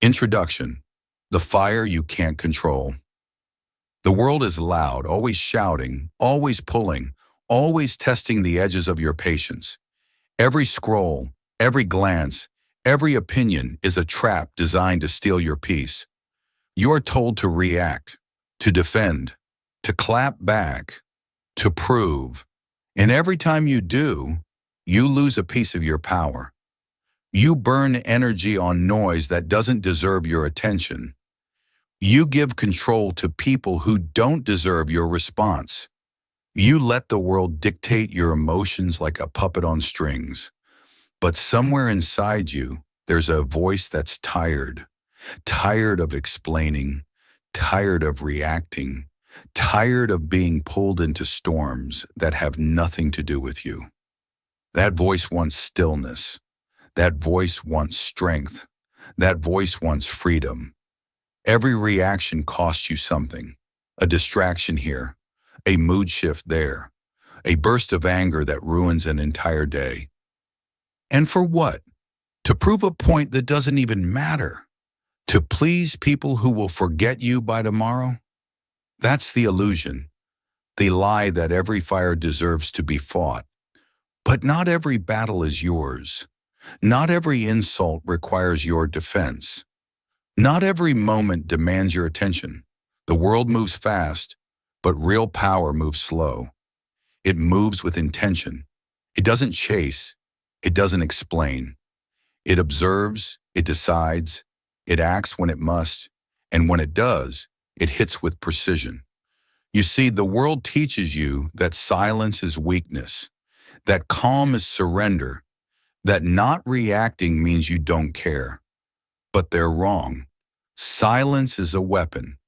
Introduction: the fire you can't control. The world is loud, always shouting, always pulling, always testing the edges of your patience. Every scroll, every glance, every opinion is a trap designed to steal your peace. You are told to react, to defend, to clap back, to prove. And every time you do, you lose a piece of your power. You burn energy on noise that doesn't deserve your attention. You give control to people who don't deserve your response. You let the world dictate your emotions like a puppet on strings. But somewhere inside you, there's a voice that's tired. Tired of explaining, tired of reacting, tired of being pulled into storms that have nothing to do with you. That voice wants stillness. That voice wants strength. That voice wants freedom. Every reaction costs you something. A distraction here, a mood shift there, a burst of anger that ruins an entire day. And for what? To prove a point that doesn't even matter. To please people who will forget you by tomorrow? That's the illusion, the lie that every fire deserves to be fought. But not every battle is yours. Not every insult requires your defense. Not every moment demands your attention. The world moves fast, but real power moves slow. It moves with intention. It doesn't chase. It doesn't explain. It observes, it decides, it acts when it must, and when it does, it hits with precision. You see, the world teaches you that silence is weakness, that calm is surrender, that not reacting means you don't care. But they're wrong. Silence is a weapon.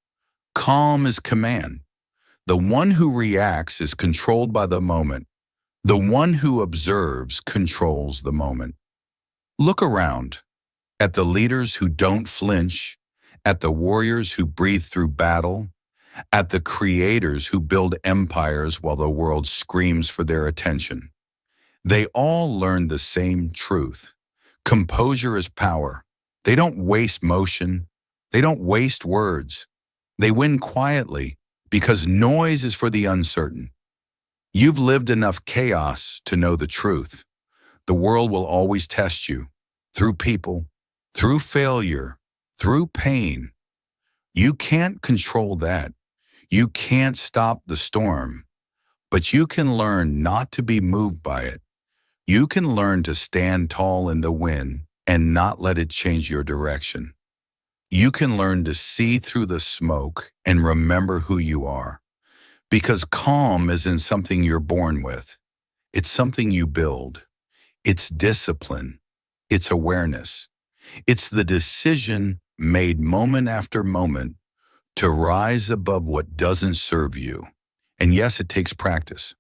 Calm is command. The one who reacts is controlled by the moment. The one who observes controls the moment. Look around at the leaders who don't flinch, at the warriors who breathe through battle, at the creators who build empires while the world screams for their attention. They all learn the same truth. Composure is power. They don't waste motion. They don't waste words. They win quietly because noise is for the uncertain. You've lived enough chaos to know the truth. The world will always test you, through people, through failure, through pain. You can't control that. You can't stop the storm, but you can learn not to be moved by it. You can learn to stand tall in the wind and not let it change your direction. You can learn to see through the smoke and remember who you are. Because calm isn't something you're born with. It's something you build. It's discipline. It's awareness. It's the decision made moment after moment to rise above what doesn't serve you. And yes, it takes practice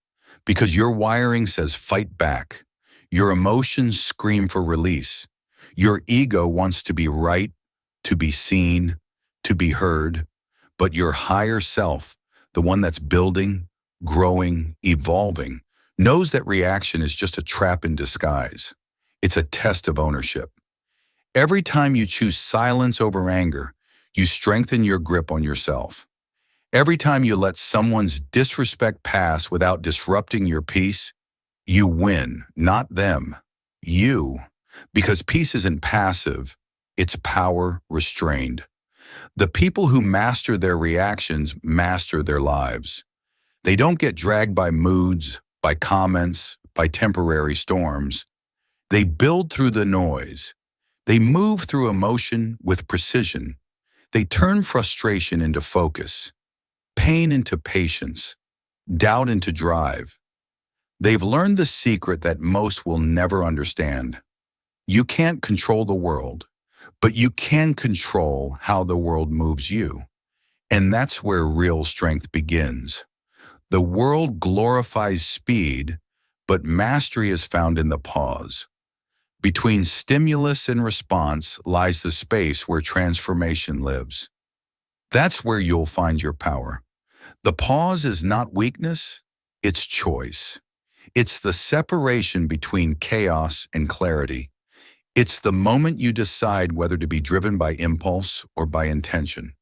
because your wiring says fight back. Your emotions scream for release. Your ego wants to be right, to be seen, to be heard. But your higher self, the one that's building, growing, evolving, knows that reaction is just a trap in disguise. It's a test of ownership. Every time you choose silence over anger, you strengthen your grip on yourself. Every time you let someone's disrespect pass without disrupting your peace, you win, not them, you. Because peace isn't passive, it's power restrained. The people who master their reactions master their lives. They don't get dragged by moods, by comments, by temporary storms. They build through the noise. They move through emotion with precision. They turn frustration into focus, pain into patience, doubt into drive. They've learned the secret that most will never understand. You can't control the world, but you can control how the world moves you. And that's where real strength begins. The world glorifies speed, but mastery is found in the pause. Between stimulus and response lies the space where transformation lives. That's where you'll find your power. The pause is not weakness, it's choice. It's the separation between chaos and clarity. It's the moment you decide whether to be driven by impulse or by intention.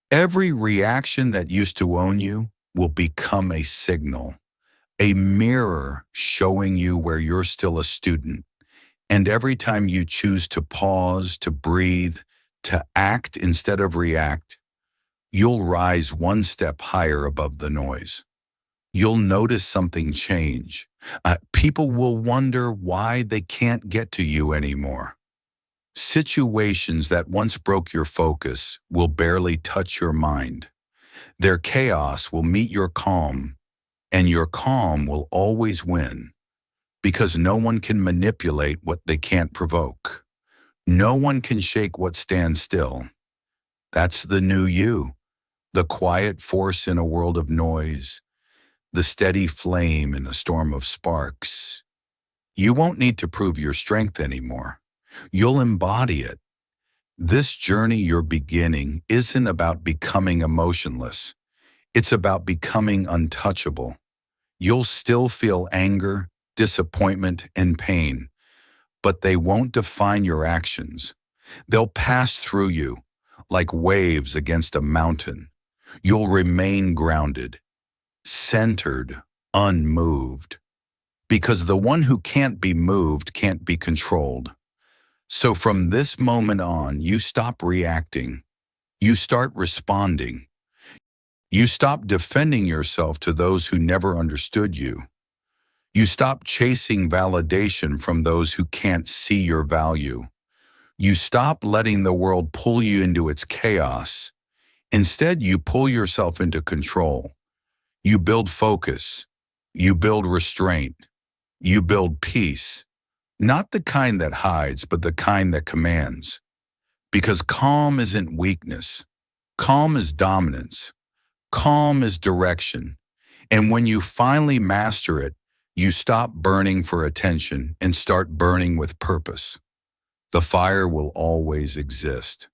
Every reaction that used to own you will become a signal, a mirror showing you where you're still a student. And every time you choose to pause, to breathe, to act instead of react, you'll rise one step higher above the noise. You'll notice something change. People will wonder why they can't get to you anymore. Situations that once broke your focus will barely touch your mind. Their chaos will meet your calm, and your calm will always win, because no one can manipulate what they can't provoke. No one can shake what stands still. That's the new you, the quiet force in a world of noise, the steady flame in a storm of sparks. You won't need to prove your strength anymore. You'll embody it. This journey you're beginning isn't about becoming emotionless. It's about becoming untouchable. You'll still feel anger, disappointment, and pain, but they won't define your actions. They'll pass through you like waves against a mountain. You'll remain grounded, centered, unmoved, because the one who can't be moved can't be controlled. So from this moment on, you stop reacting. You start responding. You stop defending yourself to those who never understood you. You stop chasing validation from those who can't see your value. You stop letting the world pull you into its chaos. Instead, you pull yourself into control. You build focus. You build restraint. You build peace. Not the kind that hides, but the kind that commands. Because calm isn't weakness. Calm is dominance. Calm is direction. And when you finally master it, you stop burning for attention and start burning with purpose. The fire will always exist.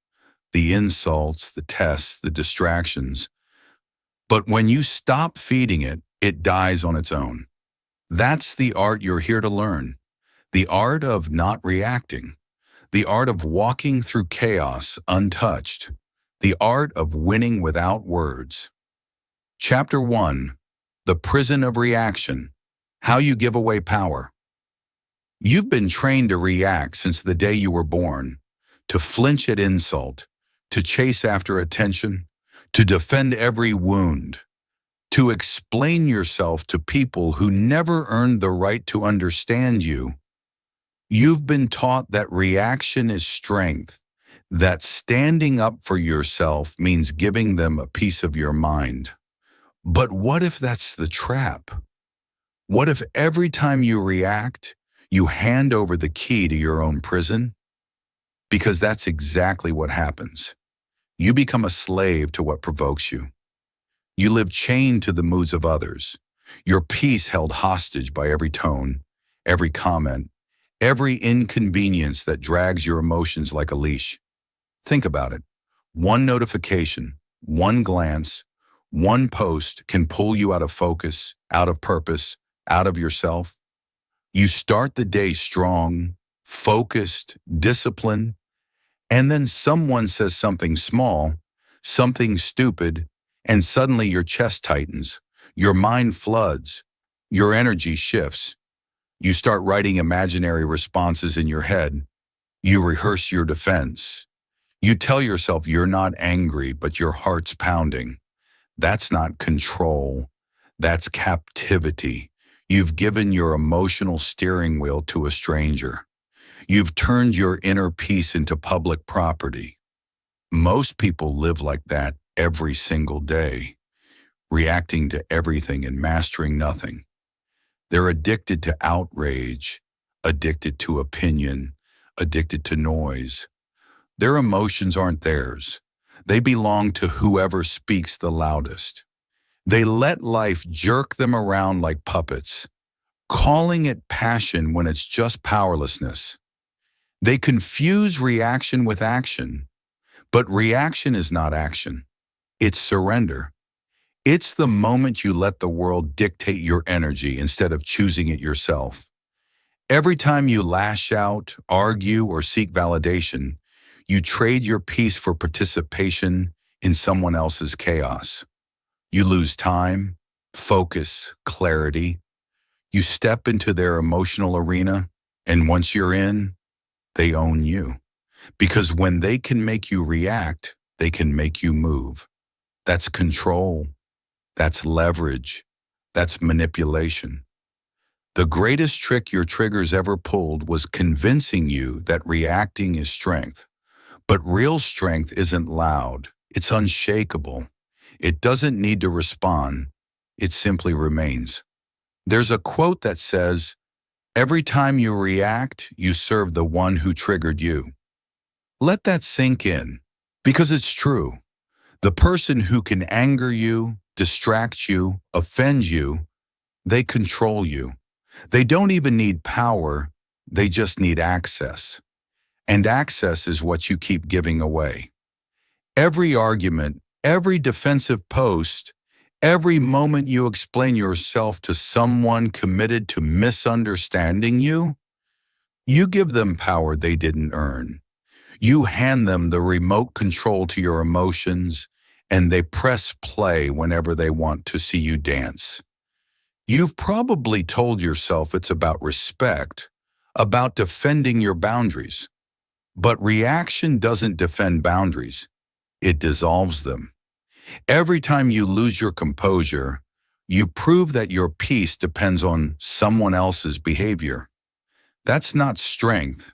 The insults, the tests, the distractions. But when you stop feeding it, it dies on its own. That's the art you're here to learn. The art of not reacting. The art of walking through chaos untouched. The art of winning without words. Chapter 1. The Prison of Reaction. How you give away power. You've been trained to react since the day you were born, to flinch at insult, to chase after attention, to defend every wound, to explain yourself to people who never earned the right to understand you. You've been taught that reaction is strength, that standing up for yourself means giving them a piece of your mind. But what if that's the trap? What if every time you react, you hand over the key to your own prison? Because that's exactly what happens. You become a slave to what provokes you. You live chained to the moods of others, your peace held hostage by every tone, every comment, every inconvenience that drags your emotions like a leash. Think about it. One notification, one glance, one post can pull you out of focus, out of purpose, out of yourself. You start the day strong, focused, disciplined, and then someone says something small, something stupid, and suddenly your chest tightens, your mind floods, your energy shifts. You start writing imaginary responses in your head. You rehearse your defense. You tell yourself you're not angry, but your heart's pounding. That's not control. That's captivity. You've given your emotional steering wheel to a stranger. You've turned your inner peace into public property. Most people live like that every single day, reacting to everything and mastering nothing. They're addicted to outrage, addicted to opinion, addicted to noise. Their emotions aren't theirs. They belong to whoever speaks the loudest. They let life jerk them around like puppets, calling it passion when it's just powerlessness. They confuse reaction with action, but reaction is not action. It's surrender. It's the moment you let the world dictate your energy instead of choosing it yourself. Every time you lash out, argue, or seek validation, you trade your peace for participation in someone else's chaos. You lose time, focus, clarity. You step into their emotional arena, and once you're in, they own you. Because when they can make you react, they can make you move. That's control. That's leverage. That's manipulation. The greatest trick your triggers ever pulled was convincing you that reacting is strength. But real strength isn't loud. It's unshakable. It doesn't need to respond. It simply remains. There's a quote that says, "Every time you react, you serve the one who triggered you." Let that sink in, because it's true. The person who can anger you, distract you, offend you, they control you. They don't even need power, they just need access. And access is what you keep giving away. Every argument, every defensive post, every moment you explain yourself to someone committed to misunderstanding you, you give them power they didn't earn. You hand them the remote control to your emotions, and they press play whenever they want to see you dance. You've probably told yourself it's about respect, about defending your boundaries. But reaction doesn't defend boundaries, it dissolves them. Every time you lose your composure, you prove that your peace depends on someone else's behavior. That's not strength.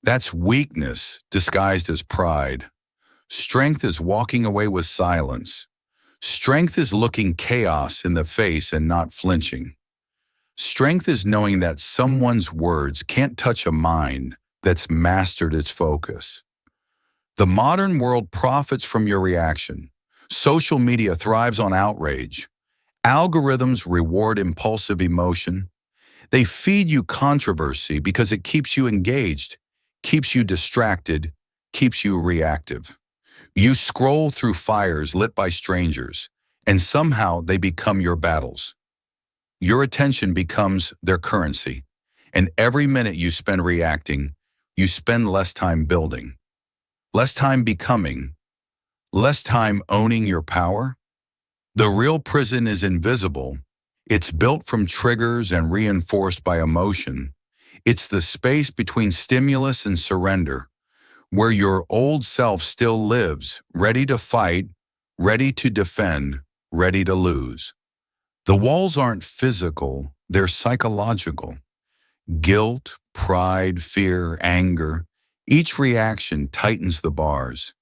That's weakness disguised as pride. Strength is walking away with silence. Strength is looking chaos in the face and not flinching. Strength is knowing that someone's words can't touch a mind that's mastered its focus. The modern world profits from your reaction. Social media thrives on outrage. Algorithms reward impulsive emotion. They feed you controversy because it keeps you engaged, keeps you distracted, keeps you reactive. You scroll through fires lit by strangers, and somehow they become your battles. Your attention becomes their currency, and every minute you spend reacting, you spend less time building, less time becoming, less time owning your power. The real prison is invisible. It's built from triggers and reinforced by emotion. It's the space between stimulus and surrender, where your old self still lives, ready to fight, ready to defend, ready to lose. The walls aren't physical, they're psychological. Guilt, pride, fear, anger, each reaction tightens the bars.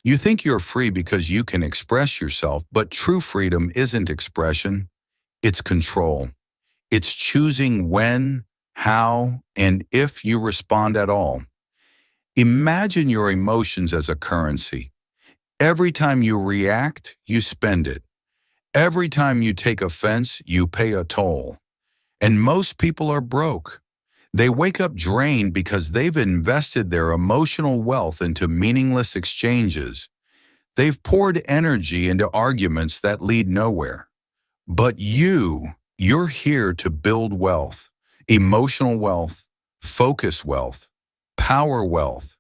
You think you're free because you can express yourself, but true freedom isn't expression, it's control. It's choosing when, how, and if you respond at all. Imagine your emotions as a currency. Every time you react, you spend it. Every time you take offense, you pay a toll. And most people are broke. They wake up drained because they've invested their emotional wealth into meaningless exchanges. They've poured energy into arguments that lead nowhere. But you're here to build wealth, emotional wealth, focus wealth, power wealth.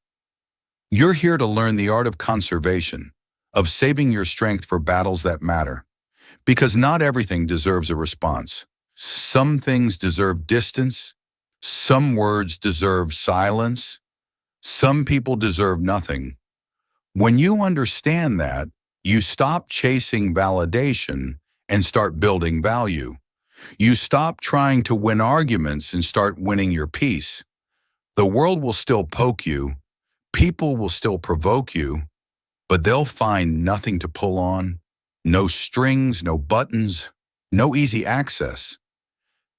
You're here to learn the art of conservation, of saving your strength for battles that matter. Because not everything deserves a response. Some things deserve distance. Some words deserve silence. Some people deserve nothing. When you understand that, you stop chasing validation and start building value. You stop trying to win arguments and start winning your peace. The world will still poke you. People will still provoke you, but they'll find nothing to pull on. No strings, no buttons, no easy access.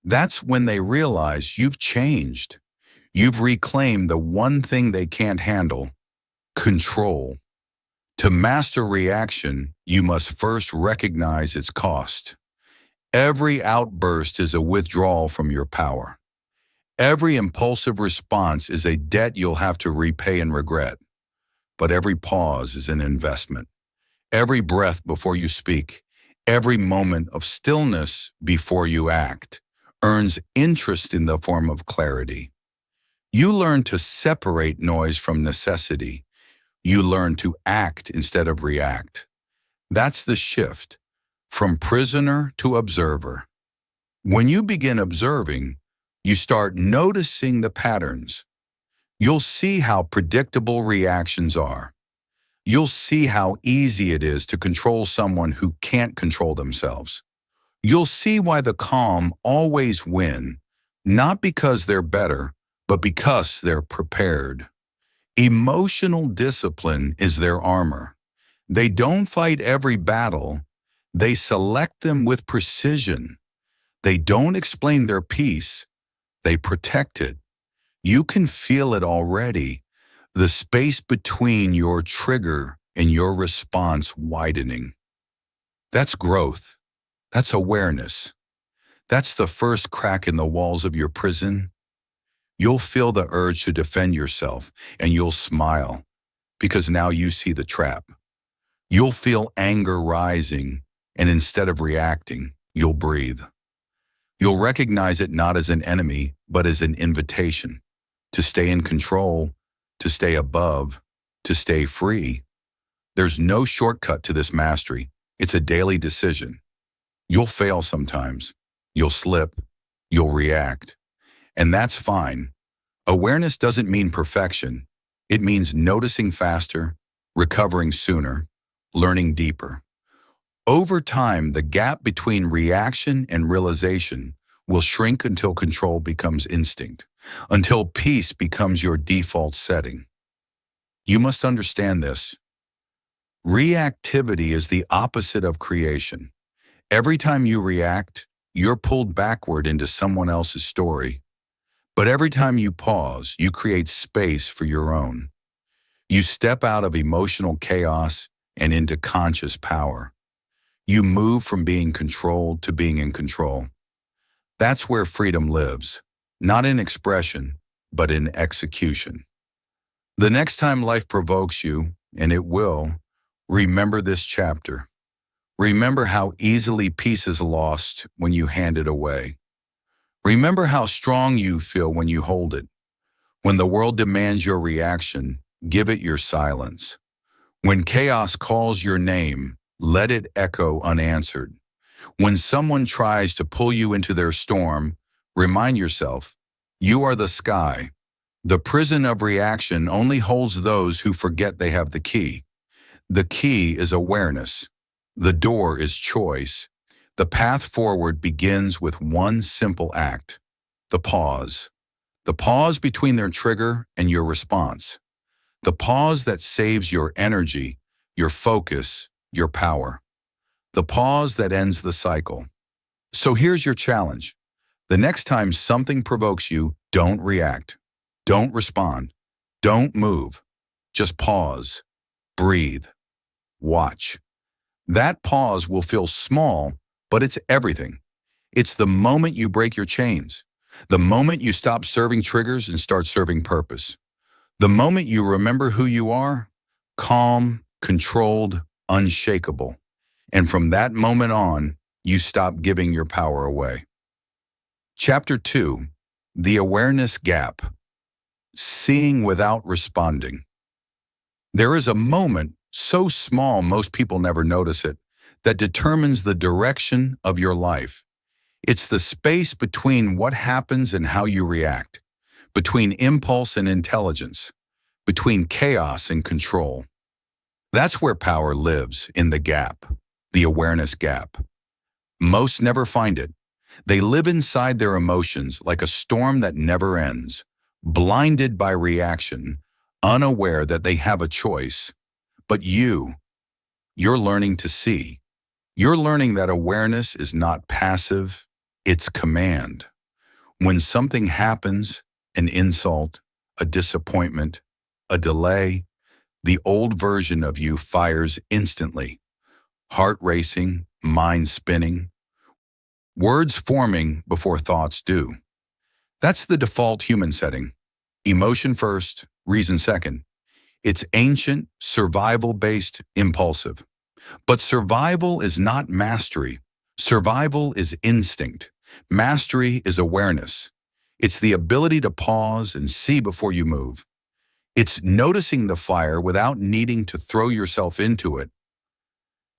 That's when they realize you've changed. You've reclaimed the one thing they can't handle: control. To master reaction, you must first recognize its cost. Every outburst is a withdrawal from your power. Every impulsive response is a debt you'll have to repay and regret. But every pause is an investment. Every breath before you speak, every moment of stillness before you act, earns interest in the form of clarity. You learn to separate noise from necessity. You learn to act instead of react. That's the shift from prisoner to observer. When you begin observing, you start noticing the patterns. You'll see how predictable reactions are. You'll see how easy it is to control someone who can't control themselves. You'll see why the calm always win, not because they're better, but because they're prepared. Emotional discipline is their armor. They don't fight every battle. They select them with precision. They don't explain their peace. They protect it. You can feel it already. The space between your trigger and your response widening. That's growth. That's awareness. That's the first crack in the walls of your prison. You'll feel the urge to defend yourself, and you'll smile, because now you see the trap. You'll feel anger rising, and instead of reacting, you'll breathe. You'll recognize it not as an enemy, but as an invitation to stay in control, to stay above, to stay free. There's no shortcut to this mastery. It's a daily decision. You'll fail sometimes. You'll slip. You'll react. And that's fine. Awareness doesn't mean perfection. It means noticing faster, recovering sooner, learning deeper. Over time, the gap between reaction and realization will shrink until control becomes instinct, until peace becomes your default setting. You must understand this. Reactivity is the opposite of creation. Every time you react, you're pulled backward into someone else's story. But every time you pause, you create space for your own. You step out of emotional chaos and into conscious power. You move from being controlled to being in control. That's where freedom lives, not in expression, but in execution. The next time life provokes you, and it will, remember this chapter. Remember how easily peace is lost when you hand it away. Remember how strong you feel when you hold it. When the world demands your reaction, give it your silence. When chaos calls your name, let it echo unanswered. When someone tries to pull you into their storm, remind yourself, you are the sky. The prison of reaction only holds those who forget they have the key. The key is awareness. The door is choice. The path forward begins with one simple act, the pause. The pause between their trigger and your response. The pause that saves your energy, your focus, your power. The pause that ends the cycle. So here's your challenge. The next time something provokes you, don't react. Don't respond. Don't move. Just pause. Breathe. Watch. That pause will feel small, but it's everything. It's the moment you break your chains. The moment you stop serving triggers and start serving purpose. The moment you remember who you are, calm, controlled, unshakable. And from that moment on, you stop giving your power away. Chapter 2, The Awareness Gap. Seeing without responding. There is a moment, so small most people never notice it, that determines the direction of your life. It's the space between what happens and how you react, between impulse and intelligence, between chaos and control. That's where power lives, in the gap, the awareness gap. Most never find it. They live inside their emotions like a storm that never ends, blinded by reaction, unaware that they have a choice. But you're learning to see. You're learning that awareness is not passive, it's command. When something happens, an insult, a disappointment, a delay, the old version of you fires instantly. Heart racing, mind spinning, words forming before thoughts do. That's the default human setting. Emotion first, reason second. It's ancient, survival-based, impulsive. But survival is not mastery. Survival is instinct. Mastery is awareness. It's the ability to pause and see before you move. It's noticing the fire without needing to throw yourself into it.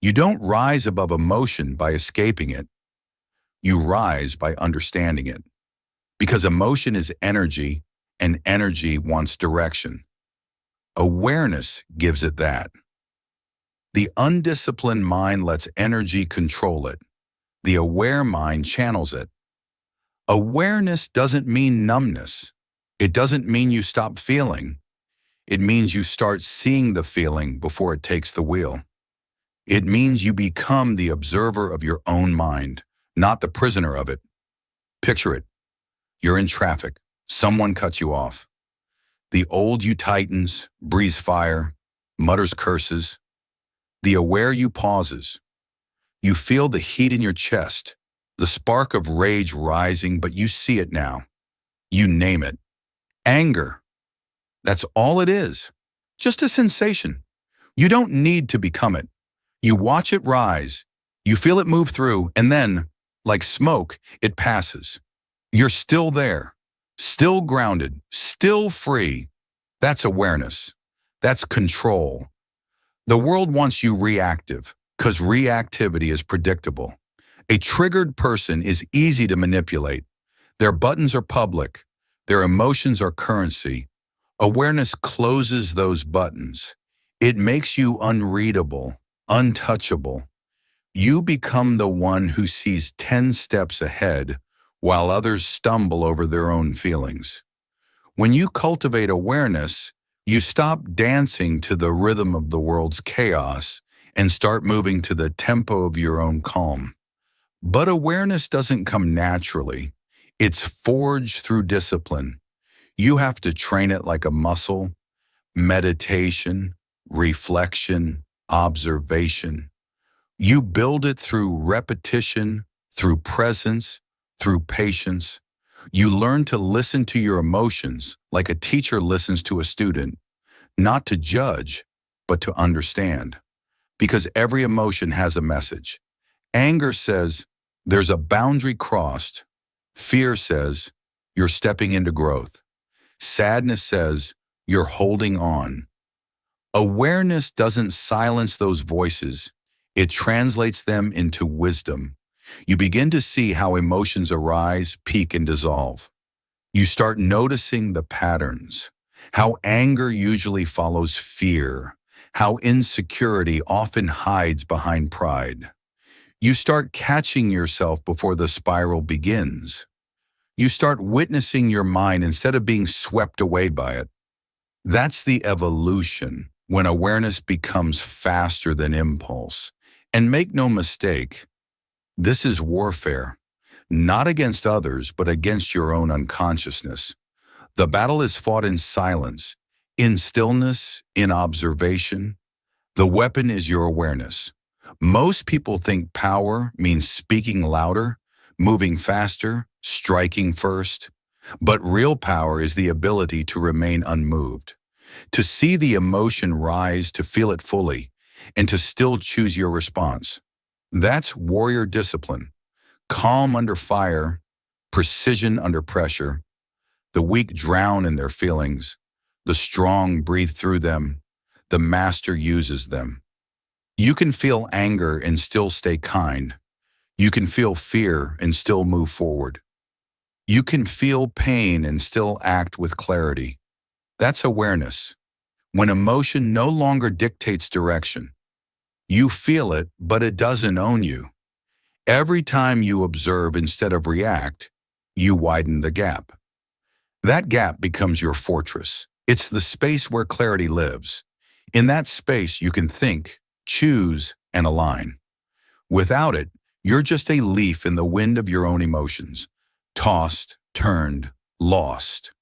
You don't rise above emotion by escaping it. You rise by understanding it. Because emotion is energy, and energy wants direction. Awareness gives it that. The undisciplined mind lets energy control it. The aware mind channels it. Awareness doesn't mean numbness. It doesn't mean you stop feeling. It means you start seeing the feeling before it takes the wheel. It means you become the observer of your own mind, not the prisoner of it. Picture it. You're in traffic. Someone cuts you off. The old you tightens, breathes fire, mutters curses. The aware you pauses. You feel the heat in your chest, the spark of rage rising, but you see it now. You name it. Anger. That's all it is. Just a sensation. You don't need to become it. You watch it rise. You feel it move through, and then, like smoke, it passes. You're still there, still grounded, still free. That's awareness. That's control. The world wants you reactive, because reactivity is predictable. A triggered person is easy to manipulate. Their buttons are public. Their emotions are currency. Awareness closes those buttons. It makes you unreadable, untouchable. You become the one who sees 10 steps ahead while others stumble over their own feelings. When you cultivate awareness, you stop dancing to the rhythm of the world's chaos and start moving to the tempo of your own calm. But awareness doesn't come naturally. It's forged through discipline. You have to train it like a muscle, meditation, reflection, observation. You build it through repetition, through presence, through patience. You learn to listen to your emotions like a teacher listens to a student, not to judge, but to understand. Because every emotion has a message. Anger says, there's a boundary crossed. Fear says, you're stepping into growth. Sadness says, you're holding on. Awareness doesn't silence those voices. It translates them into wisdom. You begin to see how emotions arise, peak, and dissolve. You start noticing the patterns, how anger usually follows fear, how insecurity often hides behind pride. You start catching yourself before the spiral begins. You start witnessing your mind instead of being swept away by it. That's the evolution, when awareness becomes faster than impulse. And make no mistake, this is warfare, not against others, but against your own unconsciousness. The battle is fought in silence, in stillness, in observation. The weapon is your awareness. Most people think power means speaking louder, moving faster, striking first. But real power is the ability to remain unmoved, to see the emotion rise, to feel it fully, and to still choose your response. That's warrior discipline. Calm under fire, precision under pressure. The weak drown in their feelings. The strong breathe through them. The master uses them. You can feel anger and still stay kind. You can feel fear and still move forward. You can feel pain and still act with clarity. That's awareness. When emotion no longer dictates direction. You feel it, but it doesn't own you. Every time you observe instead of react, you widen the gap. That gap becomes your fortress. It's the space where clarity lives. In that space, you can think, choose, and align. Without it, you're just a leaf in the wind of your own emotions, tossed, turned, lost.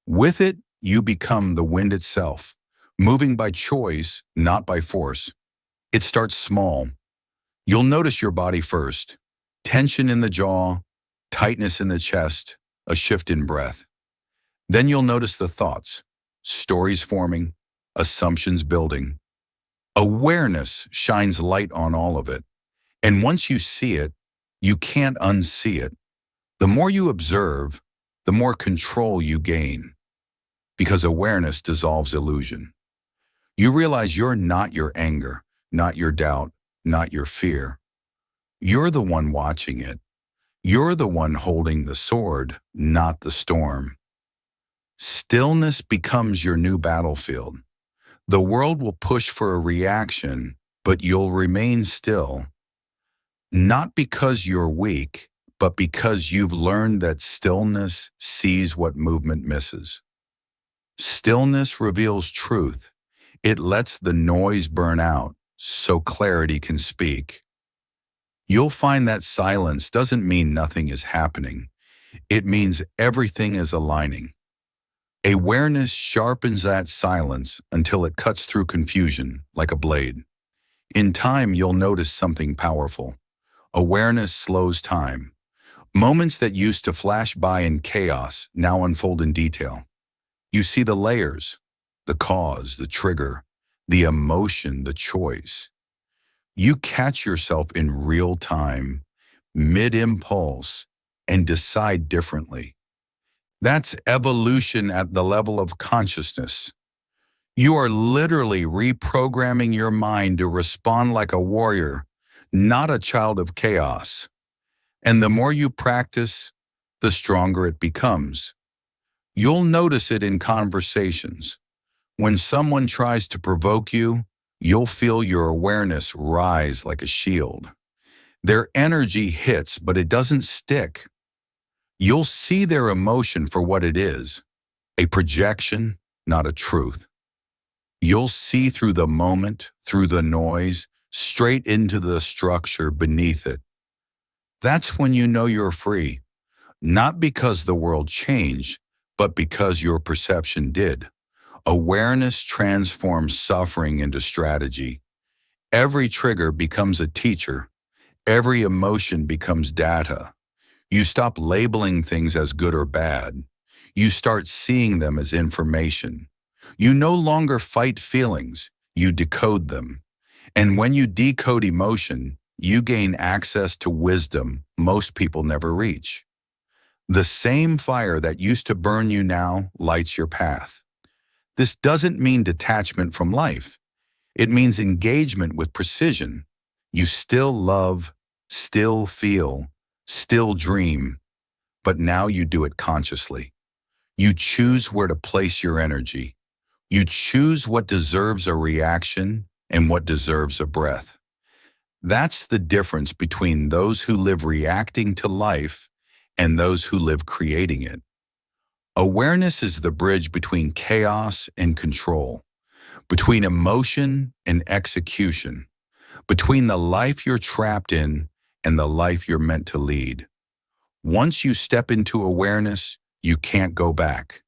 With it, you become the wind itself, moving by choice, not by force. It starts small. You'll notice your body first. Tension in the jaw, tightness in the chest, a shift in breath. Then you'll notice the thoughts, stories forming, assumptions building. Awareness shines light on all of it. And once you see it, you can't unsee it. The more you observe, the more control you gain, because awareness dissolves illusion. You realize you're not your anger, not your doubt, not your fear. You're the one watching it. You're the one holding the sword, not the storm. Stillness becomes your new battlefield. The world will push for a reaction, but you'll remain still, not because you're weak, but because you've learned that stillness sees what movement misses. Stillness reveals truth. It lets the noise burn out so clarity can speak. You'll find that silence doesn't mean nothing is happening. It means everything is aligning. Awareness sharpens that silence until it cuts through confusion like a blade. In time, you'll notice something powerful. Awareness slows time. Moments that used to flash by in chaos now unfold in detail. You see the layers, the cause, the trigger, the emotion, the choice. You catch yourself in real time, mid-impulse, and decide differently. That's evolution at the level of consciousness. You are literally reprogramming your mind to respond like a warrior, not a child of chaos. And the more you practice, the stronger it becomes. You'll notice it in conversations. When someone tries to provoke you, you'll feel your awareness rise like a shield. Their energy hits, but it doesn't stick. You'll see their emotion for what it is, a projection, not a truth. You'll see through the moment, through the noise, straight into the structure beneath it. That's when you know you're free, not because the world changed, but because your perception did. Awareness transforms suffering into strategy. Every trigger becomes a teacher. Every emotion becomes data. You stop labeling things as good or bad. You start seeing them as information. You no longer fight feelings, you decode them. And when you decode emotion, you gain access to wisdom most people never reach. The same fire that used to burn you now lights your path. This doesn't mean detachment from life. It means engagement with precision. You still love, still feel, still dream, but now you do it consciously. You choose where to place your energy. You choose what deserves a reaction and what deserves a breath. That's the difference between those who live reacting to life and those who live creating it. Awareness is the bridge between chaos and control, between emotion and execution, between the life you're trapped in and the life you're meant to lead. Once you step into awareness, you can't go back.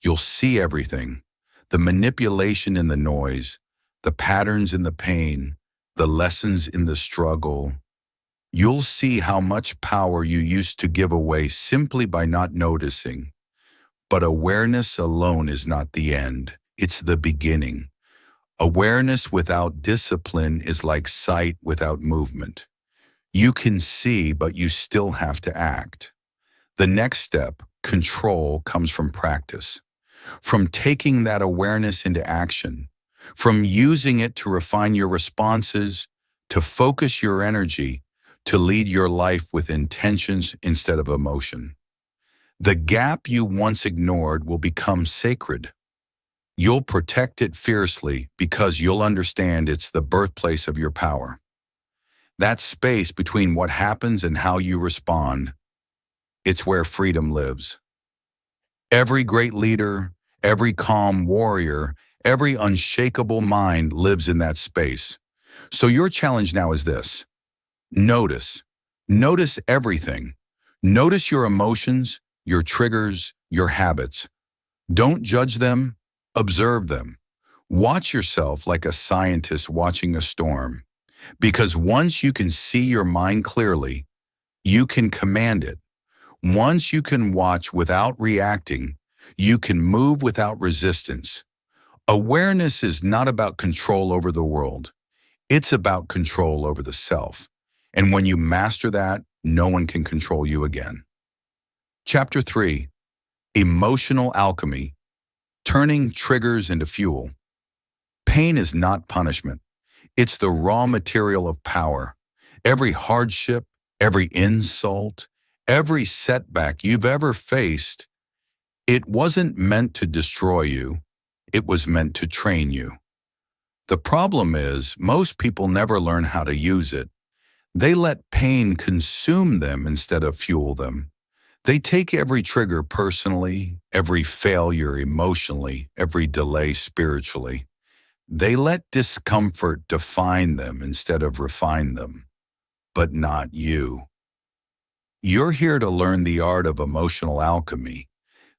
You'll see everything, the manipulation in the noise, the patterns in the pain, the lessons in the struggle. You'll see how much power you used to give away simply by not noticing. But awareness alone is not the end, it's the beginning. Awareness without discipline is like sight without movement. You can see, but you still have to act. The next step, control, comes from practice, from taking that awareness into action, from using it to refine your responses, to focus your energy, to lead your life with intentions instead of emotion. The gap you once ignored will become sacred. You'll protect it fiercely because you'll understand it's the birthplace of your power. That space between what happens and how you respond, it's where freedom lives. Every great leader, every calm warrior, every unshakable mind lives in that space. So your challenge now is this. Notice. Notice everything. Notice your emotions, your triggers, your habits. Don't judge them, observe them. Watch yourself like a scientist watching a storm. Because once you can see your mind clearly, you can command it. Once you can watch without reacting, you can move without resistance. Awareness is not about control over the world. It's about control over the self. And when you master that, no one can control you again. Chapter 3. Emotional Alchemy. Turning Triggers into Fuel. Pain is not punishment. It's the raw material of power. Every hardship, every insult, every setback you've ever faced, it wasn't meant to destroy you. It was meant to train you. The problem is, most people never learn how to use it. They let pain consume them instead of fuel them. They take every trigger personally, every failure emotionally, every delay spiritually. They let discomfort define them instead of refine them. But not you. You're here to learn the art of emotional alchemy,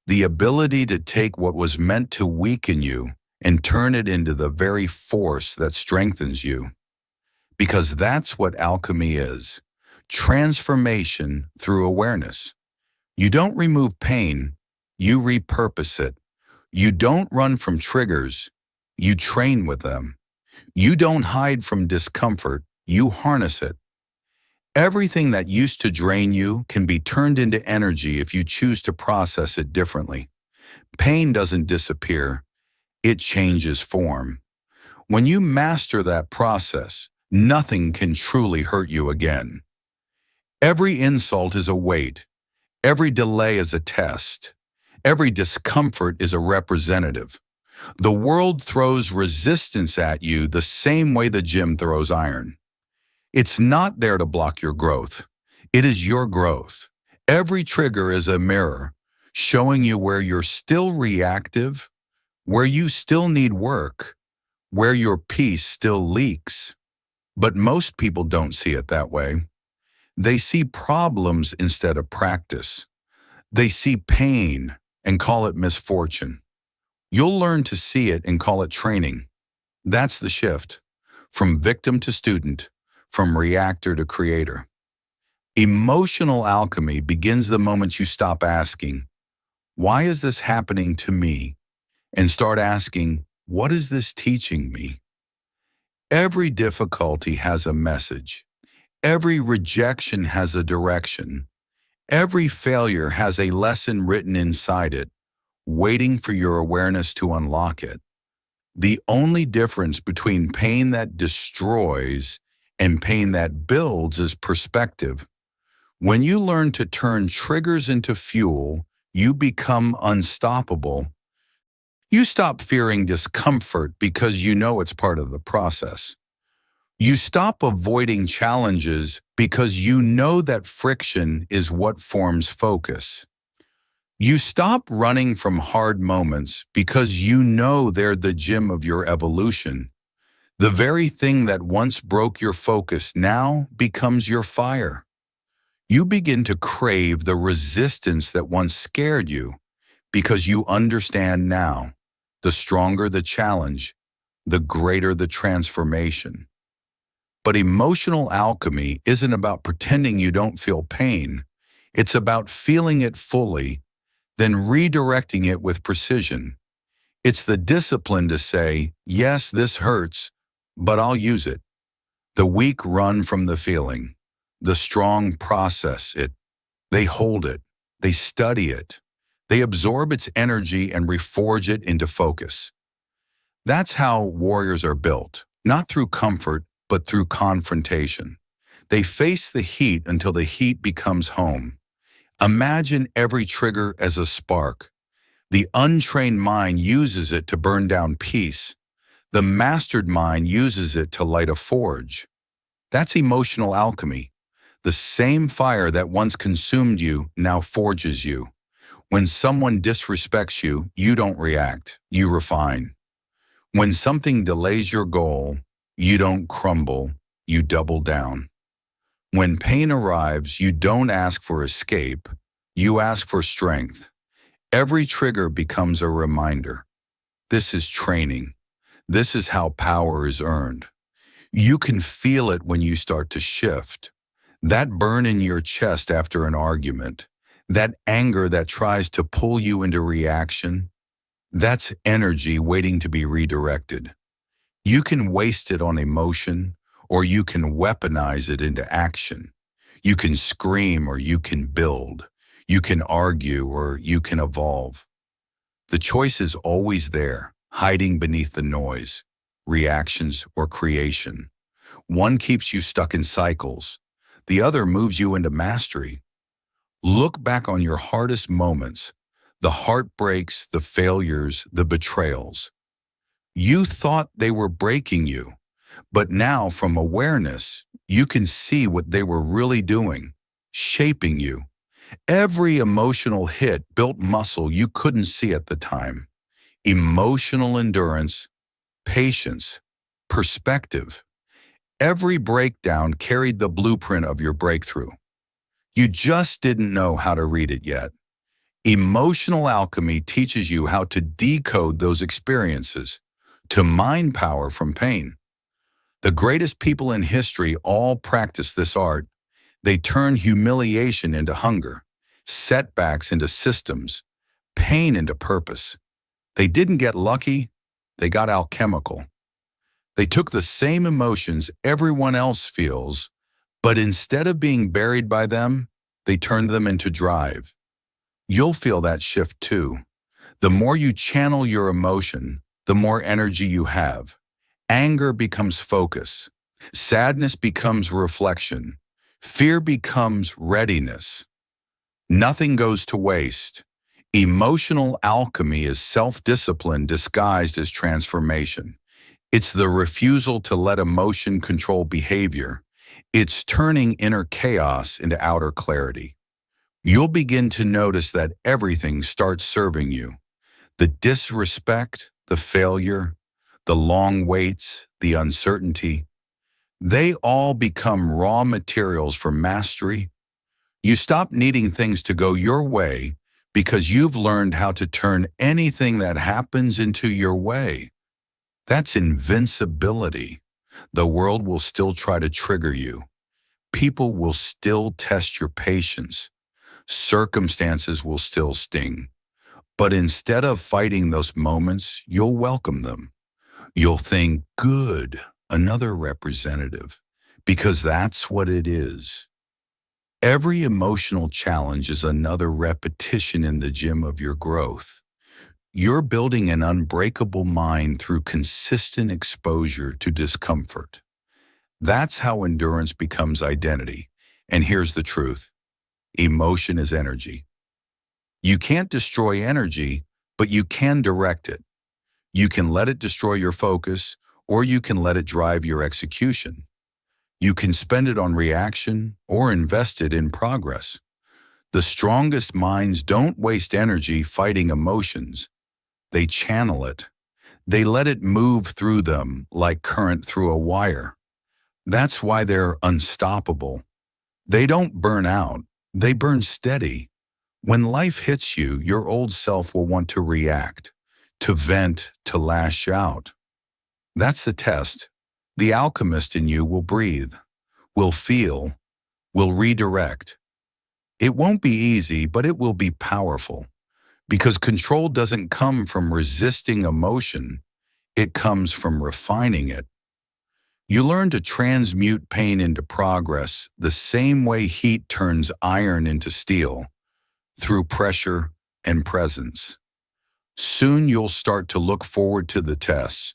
the ability to take what was meant to weaken you and turn it into the very force that strengthens you. Because that's what alchemy is: transformation through awareness. You don't remove pain, you repurpose it. You don't run from triggers, you train with them. You don't hide from discomfort, you harness it. Everything that used to drain you can be turned into energy if you choose to process it differently. Pain doesn't disappear, it changes form. When you master that process, nothing can truly hurt you again. Every insult is a weight. Every delay is a test. Every discomfort is a representative. The world throws resistance at you the same way the gym throws iron. It's not there to block your growth. It is your growth. Every trigger is a mirror, showing you where you're still reactive, where you still need work, where your peace still leaks. But most people don't see it that way. They see problems instead of practice. They see pain and call it misfortune. You'll learn to see it and call it training. That's the shift. From victim to student, from reactor to creator. Emotional alchemy begins the moment you stop asking, "Why is this happening to me?" and start asking, "What is this teaching me?" Every difficulty has a message. Every rejection has a direction. Every failure has a lesson written inside it, waiting for your awareness to unlock it. The only difference between pain that destroys and pain that builds is perspective. When you learn to turn triggers into fuel, you become unstoppable. You stop fearing discomfort because you know it's part of the process. You stop avoiding challenges because you know that friction is what forms focus. You stop running from hard moments because you know they're the gym of your evolution. The very thing that once broke your focus now becomes your fire. You begin to crave the resistance that once scared you because you understand now. The stronger the challenge, the greater the transformation. But emotional alchemy isn't about pretending you don't feel pain. It's about feeling it fully, then redirecting it with precision. It's the discipline to say, "Yes, this hurts, but I'll use it." The weak run from the feeling. The strong process it. They hold it. They study it. They absorb its energy and reforge it into focus. That's how warriors are built, not through comfort, but through confrontation. They face the heat until the heat becomes home. Imagine every trigger as a spark. The untrained mind uses it to burn down peace. The mastered mind uses it to light a forge. That's emotional alchemy. The same fire that once consumed you now forges you. When someone disrespects you, you don't react, you refine. When something delays your goal, you don't crumble, you double down. When pain arrives, you don't ask for escape, you ask for strength. Every trigger becomes a reminder. This is training. This is how power is earned. You can feel it when you start to shift. That burn in your chest after an argument, that anger that tries to pull you into reaction, that's energy waiting to be redirected. You can waste it on emotion, or you can weaponize it into action. You can scream or you can build. You can argue or you can evolve. The choice is always there, hiding beneath the noise, reactions or creation. One keeps you stuck in cycles. The other moves you into mastery. Look back on your hardest moments, the heartbreaks, the failures, the betrayals. You thought they were breaking you, but now from awareness, you can see what they were really doing, shaping you. Every emotional hit built muscle you couldn't see at the time. Emotional endurance, patience, perspective. Every breakdown carried the blueprint of your breakthrough. You just didn't know how to read it yet. Emotional alchemy teaches you how to decode those experiences, to mine power from pain. The greatest people in history all practice this art. They turn humiliation into hunger, setbacks into systems, pain into purpose. They didn't get lucky, they got alchemical. They took the same emotions everyone else feels, but instead of being buried by them, they turned them into drive. You'll feel that shift too. The more you channel your emotion, the more energy you have. Anger becomes focus. Sadness becomes reflection. Fear becomes readiness. Nothing goes to waste. Emotional alchemy is self-discipline disguised as transformation. It's the refusal to let emotion control behavior. It's turning inner chaos into outer clarity. You'll begin to notice that everything starts serving you. The disrespect, the failure, the long waits, the uncertainty, they all become raw materials for mastery. You stop needing things to go your way because you've learned how to turn anything that happens into your way. That's invincibility. The world will still try to trigger you. People will still test your patience. Circumstances will still sting. But instead of fighting those moments, you'll welcome them. You'll think, good, another representative, because that's what it is. Every emotional challenge is another repetition in the gym of your growth. You're building an unbreakable mind through consistent exposure to discomfort. That's how endurance becomes identity. And here's the truth. Emotion is energy. You can't destroy energy, but you can direct it. You can let it destroy your focus, or you can let it drive your execution. You can spend it on reaction or invest it in progress. The strongest minds don't waste energy fighting emotions. They channel it. They let it move through them like current through a wire. That's why they're unstoppable. They don't burn out. They burn steady. When life hits you, your old self will want to react, to vent, to lash out. That's the test. The alchemist in you will breathe, will feel, will redirect. It won't be easy, but it will be powerful. Because control doesn't come from resisting emotion, it comes from refining it. You learn to transmute pain into progress the same way heat turns iron into steel, through pressure and presence. Soon you'll start to look forward to the tests.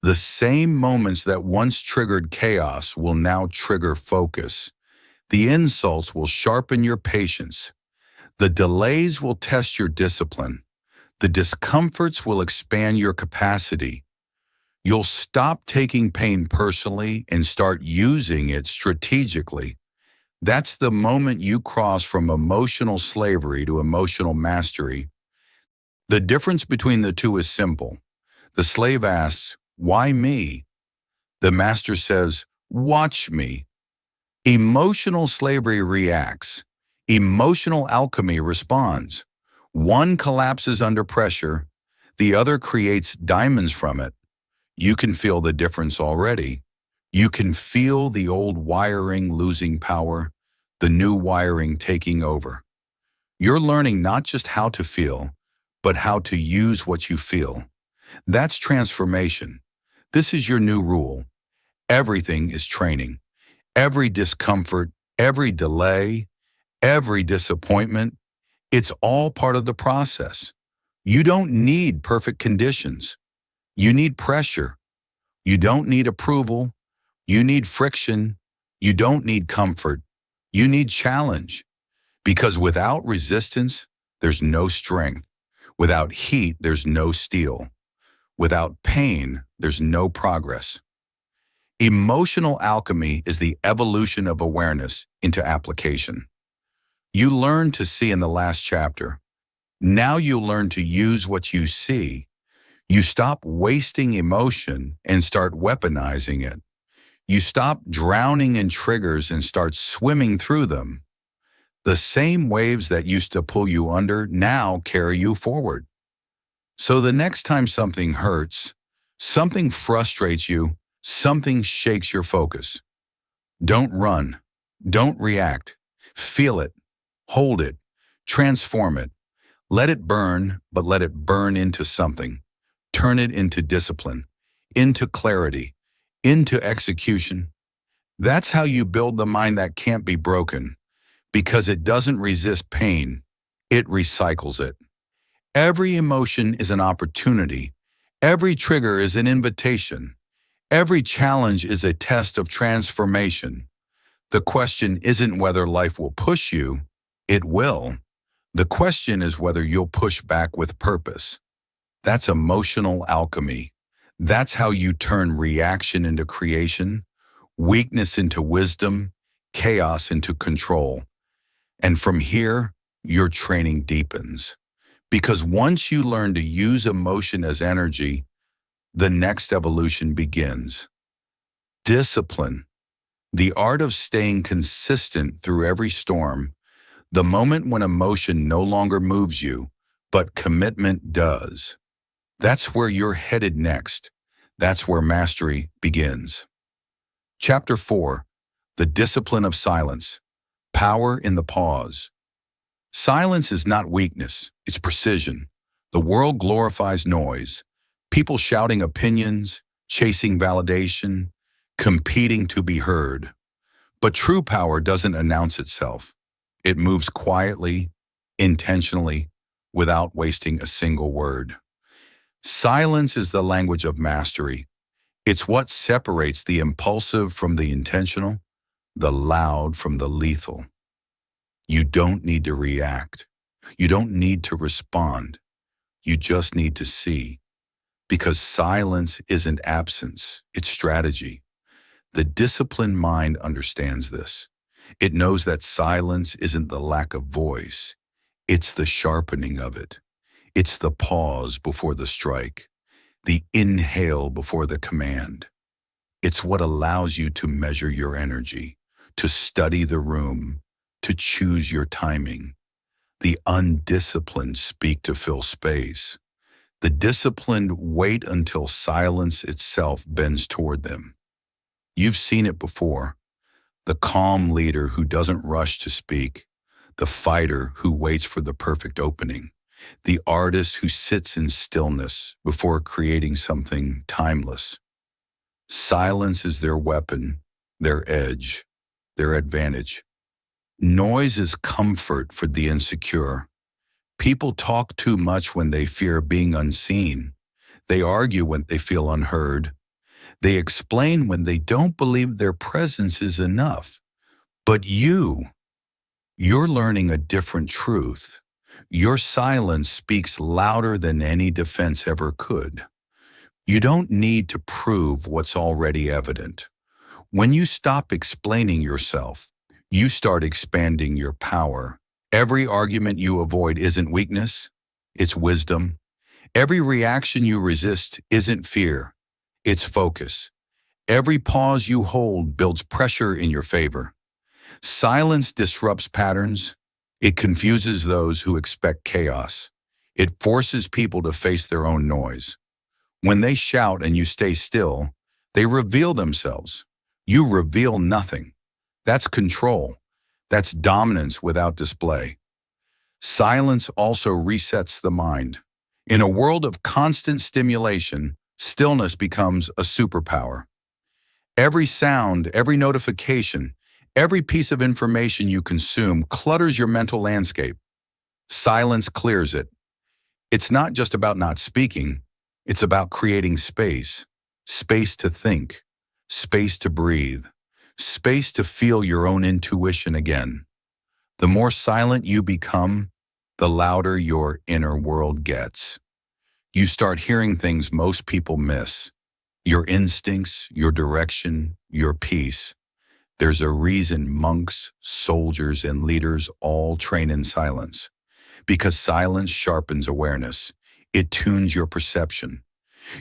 The same moments that once triggered chaos will now trigger focus. The insults will sharpen your patience. The delays will test your discipline. The discomforts will expand your capacity. You'll stop taking pain personally and start using it strategically. That's the moment you cross from emotional slavery to emotional mastery. The difference between the two is simple. The slave asks, "Why me?" The master says, "Watch me." Emotional slavery reacts. Emotional alchemy responds. One collapses under pressure, the other creates diamonds from it. You can feel the difference already. You can feel the old wiring losing power, the new wiring taking over. You're learning not just how to feel, but how to use what you feel. That's transformation. This is your new rule. Everything is training. Every discomfort, every delay, every disappointment, It's all part of the process. You don't need perfect conditions. You need pressure. You don't need approval. You need friction. You don't need comfort. You need challenge. Because without resistance, there's no strength. Without heat, there's no steel. Without pain, there's no progress. Emotional alchemy is the evolution of awareness into application. You learn to see in the last chapter. Now you learn to use what you see. You stop wasting emotion and start weaponizing it. You stop drowning in triggers and start swimming through them. The same waves that used to pull you under now carry you forward. So the next time something hurts, something frustrates you, something shakes your focus, don't run, don't react. Feel it, hold it, transform it. Let it burn, but let it burn into something. Turn it into discipline, into clarity, into execution. That's how you build the mind that can't be broken, because it doesn't resist pain, it recycles it. Every emotion is an opportunity. Every trigger is an invitation. Every challenge is a test of transformation. The question isn't whether life will push you, it will. The question is whether you'll push back with purpose. That's emotional alchemy. That's how you turn reaction into creation, weakness into wisdom, chaos into control. And from here, your training deepens. Because once you learn to use emotion as energy, the next evolution begins. Discipline, the art of staying consistent through every storm, the moment when emotion no longer moves you, but commitment does. That's where you're headed next. That's where mastery begins. Chapter 4, The Discipline of Silence, Power in the Pause. Silence is not weakness, it's precision. The world glorifies noise, people shouting opinions, chasing validation, competing to be heard. But true power doesn't announce itself. It moves quietly, intentionally, without wasting a single word. Silence is the language of mastery. It's what separates the impulsive from the intentional, the loud from the lethal. You don't need to react. You don't need to respond. You just need to see. Because silence isn't absence, it's strategy. The disciplined mind understands this. It knows that silence isn't the lack of voice. It's the sharpening of it. It's the pause before the strike, the inhale before the command. It's what allows you to measure your energy, to study the room, to choose your timing. The undisciplined speak to fill space. The disciplined wait until silence itself bends toward them. You've seen it before. The calm leader who doesn't rush to speak, the fighter who waits for the perfect opening, the artist who sits in stillness before creating something timeless. Silence is their weapon, their edge, their advantage. Noise is comfort for the insecure. People talk too much when they fear being unseen. They argue when they feel unheard. They explain when they don't believe their presence is enough. But you're learning a different truth. Your silence speaks louder than any defense ever could. You don't need to prove what's already evident. When you stop explaining yourself, you start expanding your power. Every argument you avoid isn't weakness, it's wisdom. Every reaction you resist isn't fear, it's focus. Every pause you hold builds pressure in your favor. Silence disrupts patterns. It confuses those who expect chaos. It forces people to face their own noise. When they shout and you stay still, they reveal themselves. You reveal nothing. That's control. That's dominance without display. Silence also resets the mind. In a world of constant stimulation, stillness becomes a superpower. Every sound, every notification, every piece of information you consume clutters your mental landscape. Silence clears it. It's not just about not speaking, it's about creating space. Space to think, space to breathe, space to feel your own intuition again. The more silent you become, the louder your inner world gets. You start hearing things most people miss. Your instincts, your direction, your peace. There's a reason monks, soldiers, and leaders all train in silence. Because silence sharpens awareness. It tunes your perception.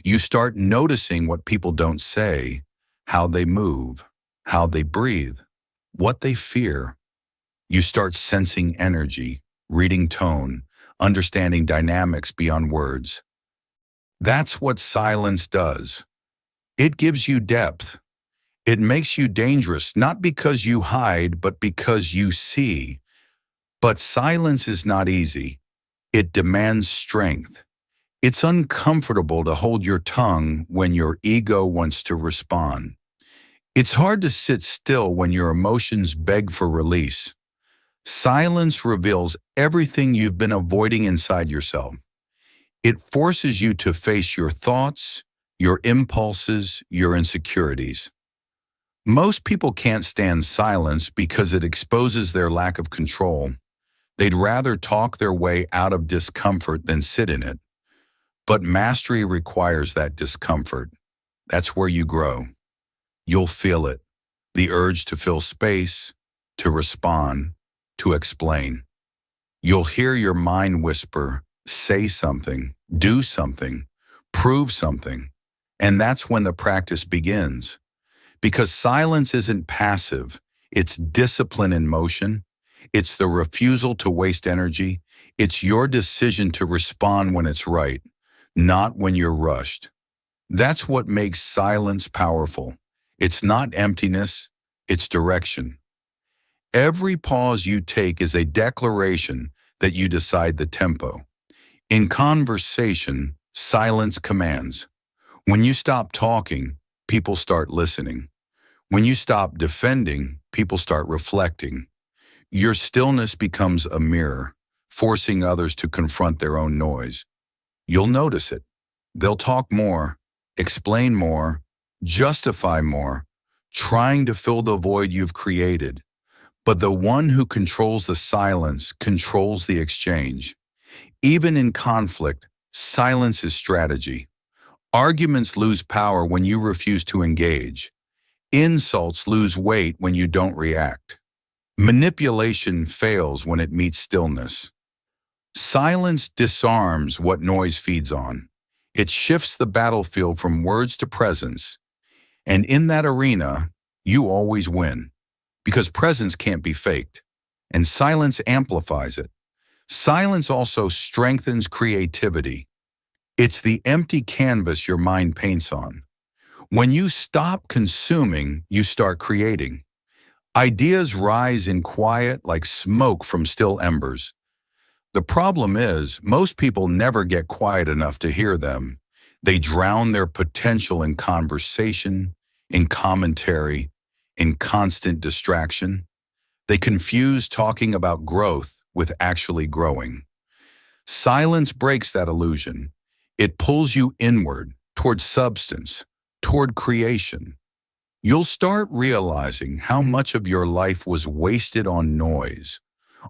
You start noticing what people don't say, how they move, how they breathe, what they fear. You start sensing energy, reading tone, understanding dynamics beyond words. That's what silence does. It gives you depth. It makes you dangerous, not because you hide, but because you see. But silence is not easy. It demands strength. It's uncomfortable to hold your tongue when your ego wants to respond. It's hard to sit still when your emotions beg for release. Silence reveals everything you've been avoiding inside yourself. It forces you to face your thoughts, your impulses, your insecurities. Most people can't stand silence because it exposes their lack of control. They'd rather talk their way out of discomfort than sit in it. But mastery requires that discomfort. That's where you grow. You'll feel it. The urge to fill space, to respond, to explain. You'll hear your mind whisper, say something, do something, prove something. And that's when the practice begins. Because silence isn't passive, it's discipline in motion. It's the refusal to waste energy. It's your decision to respond when it's right, not when you're rushed. That's what makes silence powerful. It's not emptiness, it's direction. Every pause you take is a declaration that you decide the tempo. In conversation, silence commands. When you stop talking, people start listening. When you stop defending, people start reflecting. Your stillness becomes a mirror, forcing others to confront their own noise. You'll notice it. They'll talk more, explain more, justify more, trying to fill the void you've created. But the one who controls the silence controls the exchange. Even in conflict, silence is strategy. Arguments lose power when you refuse to engage. Insults lose weight when you don't react. Manipulation fails when it meets stillness. Silence disarms what noise feeds on. It shifts the battlefield from words to presence. And in that arena, you always win. Because presence can't be faked. And silence amplifies it. Silence also strengthens creativity. It's the empty canvas your mind paints on. When you stop consuming, you start creating. Ideas rise in quiet like smoke from still embers. The problem is, most people never get quiet enough to hear them. They drown their potential in conversation, in commentary, in constant distraction. They confuse talking about growth with actually growing. Silence breaks that illusion. It pulls you inward, toward substance, toward creation. You'll start realizing how much of your life was wasted on noise,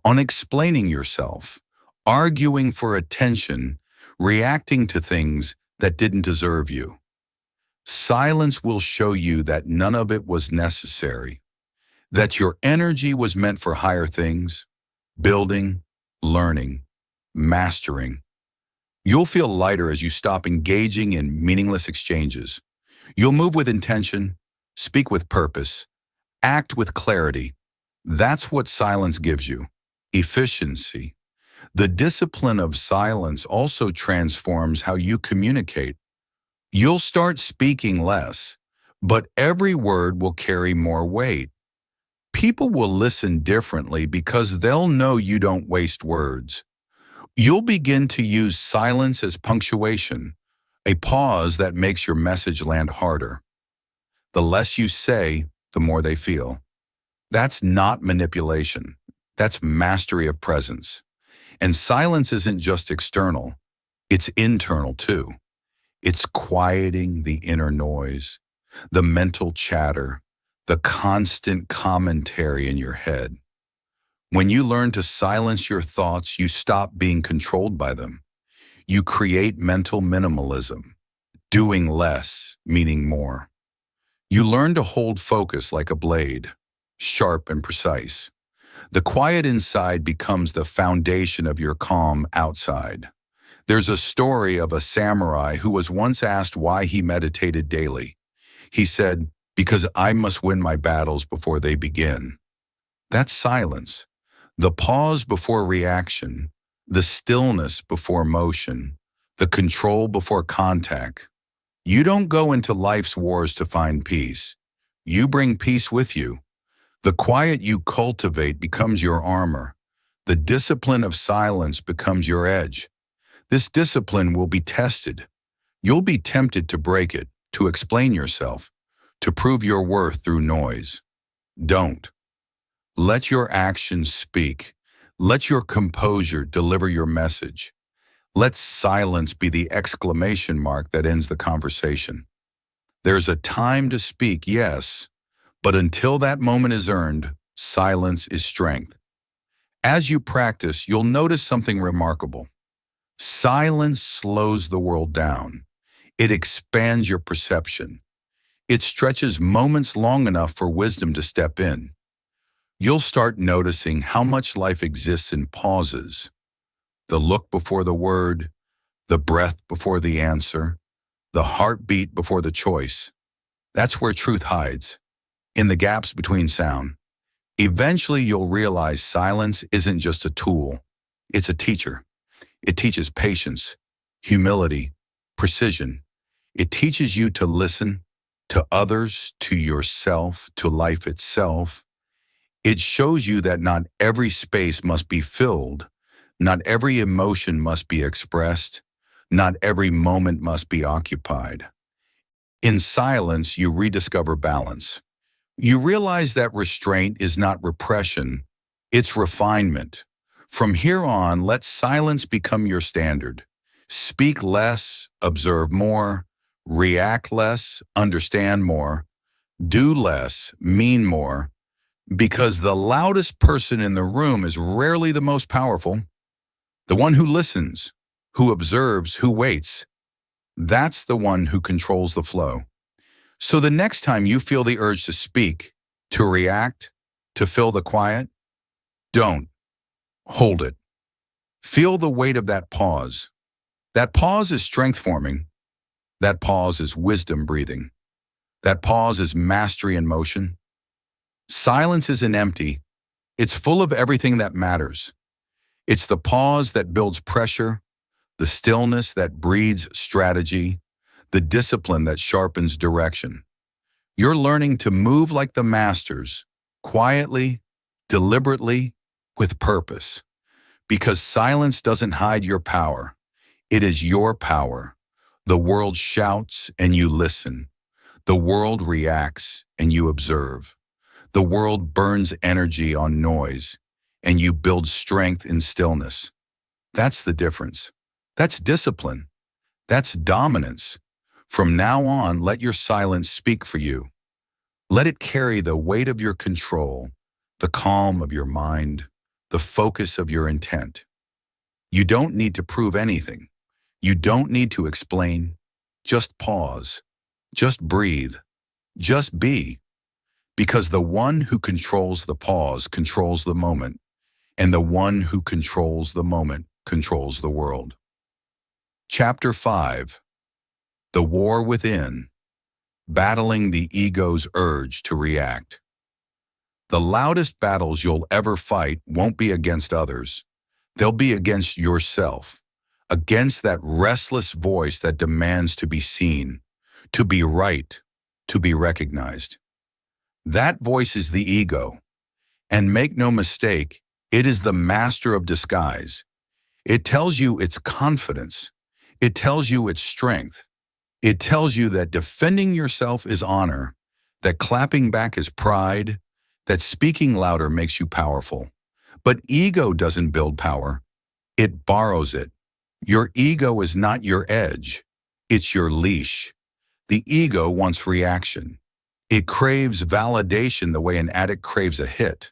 on explaining yourself, arguing for attention, reacting to things that didn't deserve you. Silence will show you that none of it was necessary, that your energy was meant for higher things, building, learning, mastering. You'll feel lighter as you stop engaging in meaningless exchanges. You'll move with intention, speak with purpose, act with clarity. That's what silence gives you, efficiency. The discipline of silence also transforms how you communicate. You'll start speaking less, but every word will carry more weight. People will listen differently because they'll know you don't waste words. You'll begin to use silence as punctuation, a pause that makes your message land harder. The less you say, the more they feel. That's not manipulation. That's mastery of presence. And silence isn't just external, it's internal too. It's quieting the inner noise, the mental chatter, the constant commentary in your head. When you learn to silence your thoughts, you stop being controlled by them. You create mental minimalism, doing less, meaning more. You learn to hold focus like a blade, sharp and precise. The quiet inside becomes the foundation of your calm outside. There's a story of a samurai who was once asked why he meditated daily. He said, "Because I must win my battles before they begin." That's silence. The pause before reaction, the stillness before motion, the control before contact. You don't go into life's wars to find peace. You bring peace with you. The quiet you cultivate becomes your armor. The discipline of silence becomes your edge. This discipline will be tested. You'll be tempted to break it, to explain yourself, to prove your worth through noise. Don't. Let your actions speak. Let your composure deliver your message. Let silence be the exclamation mark that ends the conversation. There's a time to speak, yes, but until that moment is earned, silence is strength. As you practice, you'll notice something remarkable. Silence slows the world down. It expands your perception. It stretches moments long enough for wisdom to step in. You'll start noticing how much life exists in pauses. The look before the word, the breath before the answer, the heartbeat before the choice. That's where truth hides, in the gaps between sound. Eventually, you'll realize silence isn't just a tool, it's a teacher. It teaches patience, humility, precision. It teaches you to listen to others, to yourself, to life itself. It shows you that not every space must be filled, not every emotion must be expressed, not every moment must be occupied. In silence, you rediscover balance. You realize that restraint is not repression, it's refinement. From here on, let silence become your standard. Speak less, observe more, react less, understand more, do less, mean more, because the loudest person in the room is rarely the most powerful. The one who listens, who observes, who waits, that's the one who controls the flow. So the next time you feel the urge to speak, to react, to fill the quiet, don't. Hold it. Feel the weight of that pause. That pause is strength forming. That pause is wisdom breathing. That pause is mastery in motion. Silence isn't empty. It's full of everything that matters. It's the pause that builds pressure, the stillness that breeds strategy, the discipline that sharpens direction. You're learning to move like the masters, quietly, deliberately, with purpose. Because silence doesn't hide your power. It is your power. The world shouts and you listen. The world reacts and you observe. The world burns energy on noise and you build strength in stillness. That's the difference. That's discipline. That's dominance. From now on, let your silence speak for you. Let it carry the weight of your control, the calm of your mind, the focus of your intent. You don't need to prove anything. You don't need to explain. Just pause. Just breathe. Just be. Because the one who controls the pause controls the moment, and the one who controls the moment controls the world. Chapter 5. The War Within. Battling the ego's urge to react. The loudest battles you'll ever fight won't be against others. They'll be against yourself, against that restless voice that demands to be seen, to be right, to be recognized. That voice is the ego. And make no mistake, it is the master of disguise. It tells you its confidence. It tells you its strength. It tells you that defending yourself is honor, that clapping back is pride, that speaking louder makes you powerful. But ego doesn't build power. It borrows it. Your ego is not your edge. It's your leash. The ego wants reaction. It craves validation the way an addict craves a hit.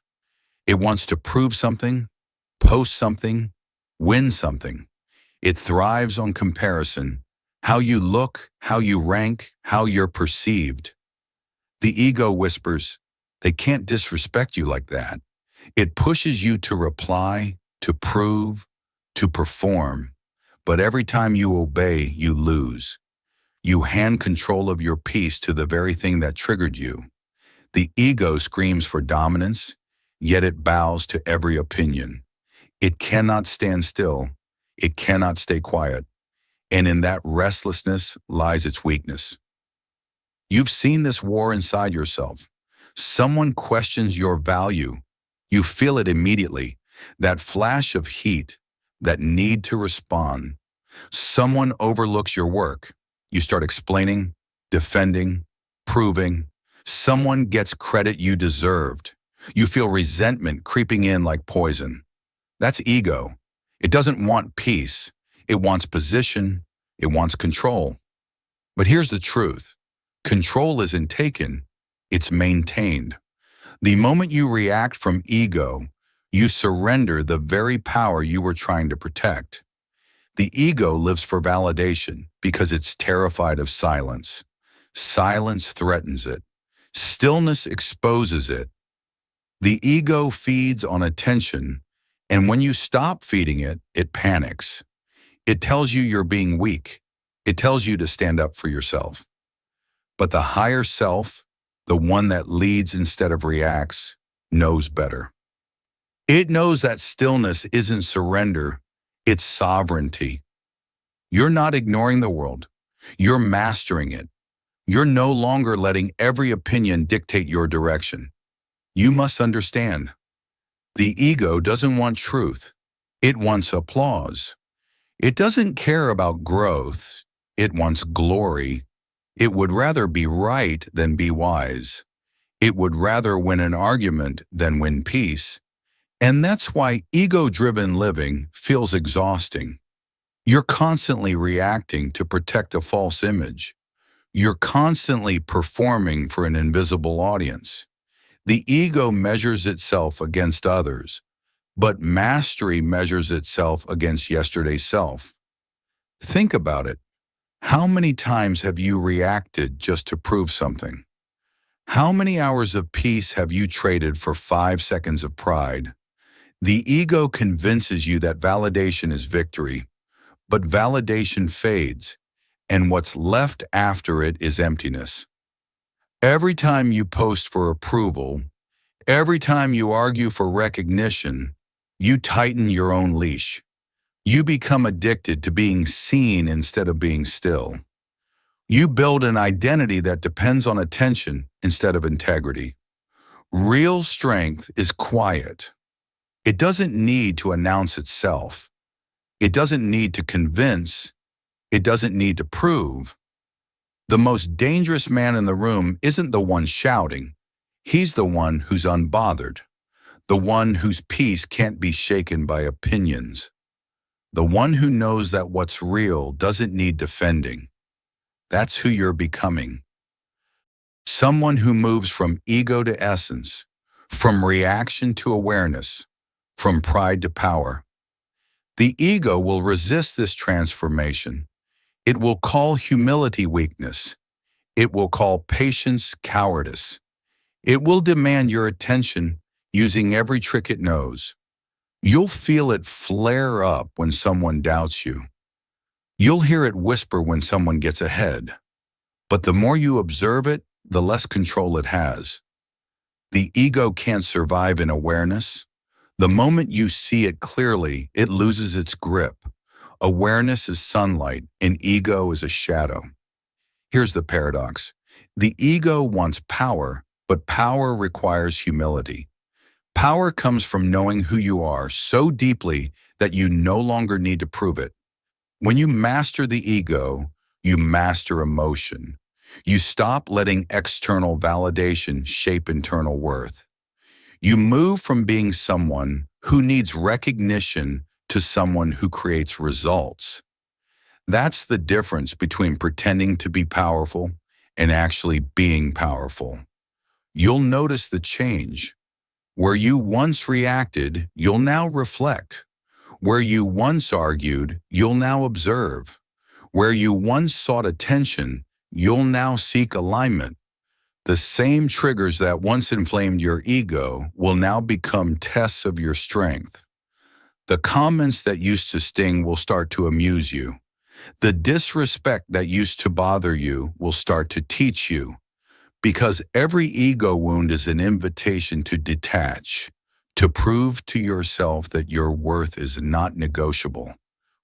It wants to prove something, post something, win something. It thrives on comparison, how you look, how you rank, how you're perceived. The ego whispers, they can't disrespect you like that. It pushes you to reply, to prove, to perform. But every time you obey, you lose. You hand control of your peace to the very thing that triggered you. The ego screams for dominance, yet it bows to every opinion. It cannot stand still. It cannot stay quiet. And in that restlessness lies its weakness. You've seen this war inside yourself. Someone questions your value. You feel it immediately. That flash of heat, that need to respond. Someone overlooks your work. You start explaining, defending, proving. Someone gets credit you deserved. You feel resentment creeping in like poison. That's ego. It doesn't want peace. It wants position. It wants control. But here's the truth. Control isn't taken. It's maintained. The moment you react from ego, you surrender the very power you were trying to protect. The ego lives for validation because it's terrified of silence. Silence threatens it. Stillness exposes it. The ego feeds on attention, and when you stop feeding it, it panics. It tells you you're being weak. It tells you to stand up for yourself. But the higher self, the one that leads instead of reacts, knows better. It knows that stillness isn't surrender, it's sovereignty. You're not ignoring the world. You're mastering it. You're no longer letting every opinion dictate your direction. You must understand. The ego doesn't want truth. It wants applause. It doesn't care about growth. It wants glory. It would rather be right than be wise. It would rather win an argument than win peace. And that's why ego-driven living feels exhausting. You're constantly reacting to protect a false image. You're constantly performing for an invisible audience. The ego measures itself against others, but mastery measures itself against yesterday's self. Think about it. How many times have you reacted just to prove something? How many hours of peace have you traded for 5 seconds of pride? The ego convinces you that validation is victory, but validation fades, and what's left after it is emptiness. Every time you post for approval, every time you argue for recognition, you tighten your own leash. You become addicted to being seen instead of being still. You build an identity that depends on attention instead of integrity. Real strength is quiet. It doesn't need to announce itself. It doesn't need to convince. It doesn't need to prove. The most dangerous man in the room isn't the one shouting. He's the one who's unbothered. The one whose peace can't be shaken by opinions. The one who knows that what's real doesn't need defending. That's who you're becoming. Someone who moves from ego to essence, from reaction to awareness, from pride to power. The ego will resist this transformation. It will call humility weakness. It will call patience cowardice. It will demand your attention using every trick it knows. You'll feel it flare up when someone doubts you. You'll hear it whisper when someone gets ahead. But the more you observe it, the less control it has. The ego can't survive in awareness. The moment you see it clearly, it loses its grip. Awareness is sunlight, and ego is a shadow. Here's the paradox. The ego wants power, but power requires humility. Power comes from knowing who you are so deeply that you no longer need to prove it. When you master the ego, you master emotion. You stop letting external validation shape internal worth. You move from being someone who needs recognition to someone who creates results. That's the difference between pretending to be powerful and actually being powerful. You'll notice the change. Where you once reacted, you'll now reflect. Where you once argued, you'll now observe. Where you once sought attention, you'll now seek alignment. The same triggers that once inflamed your ego will now become tests of your strength. The comments that used to sting will start to amuse you. The disrespect that used to bother you will start to teach you. Because every ego wound is an invitation to detach, to prove to yourself that your worth is not negotiable.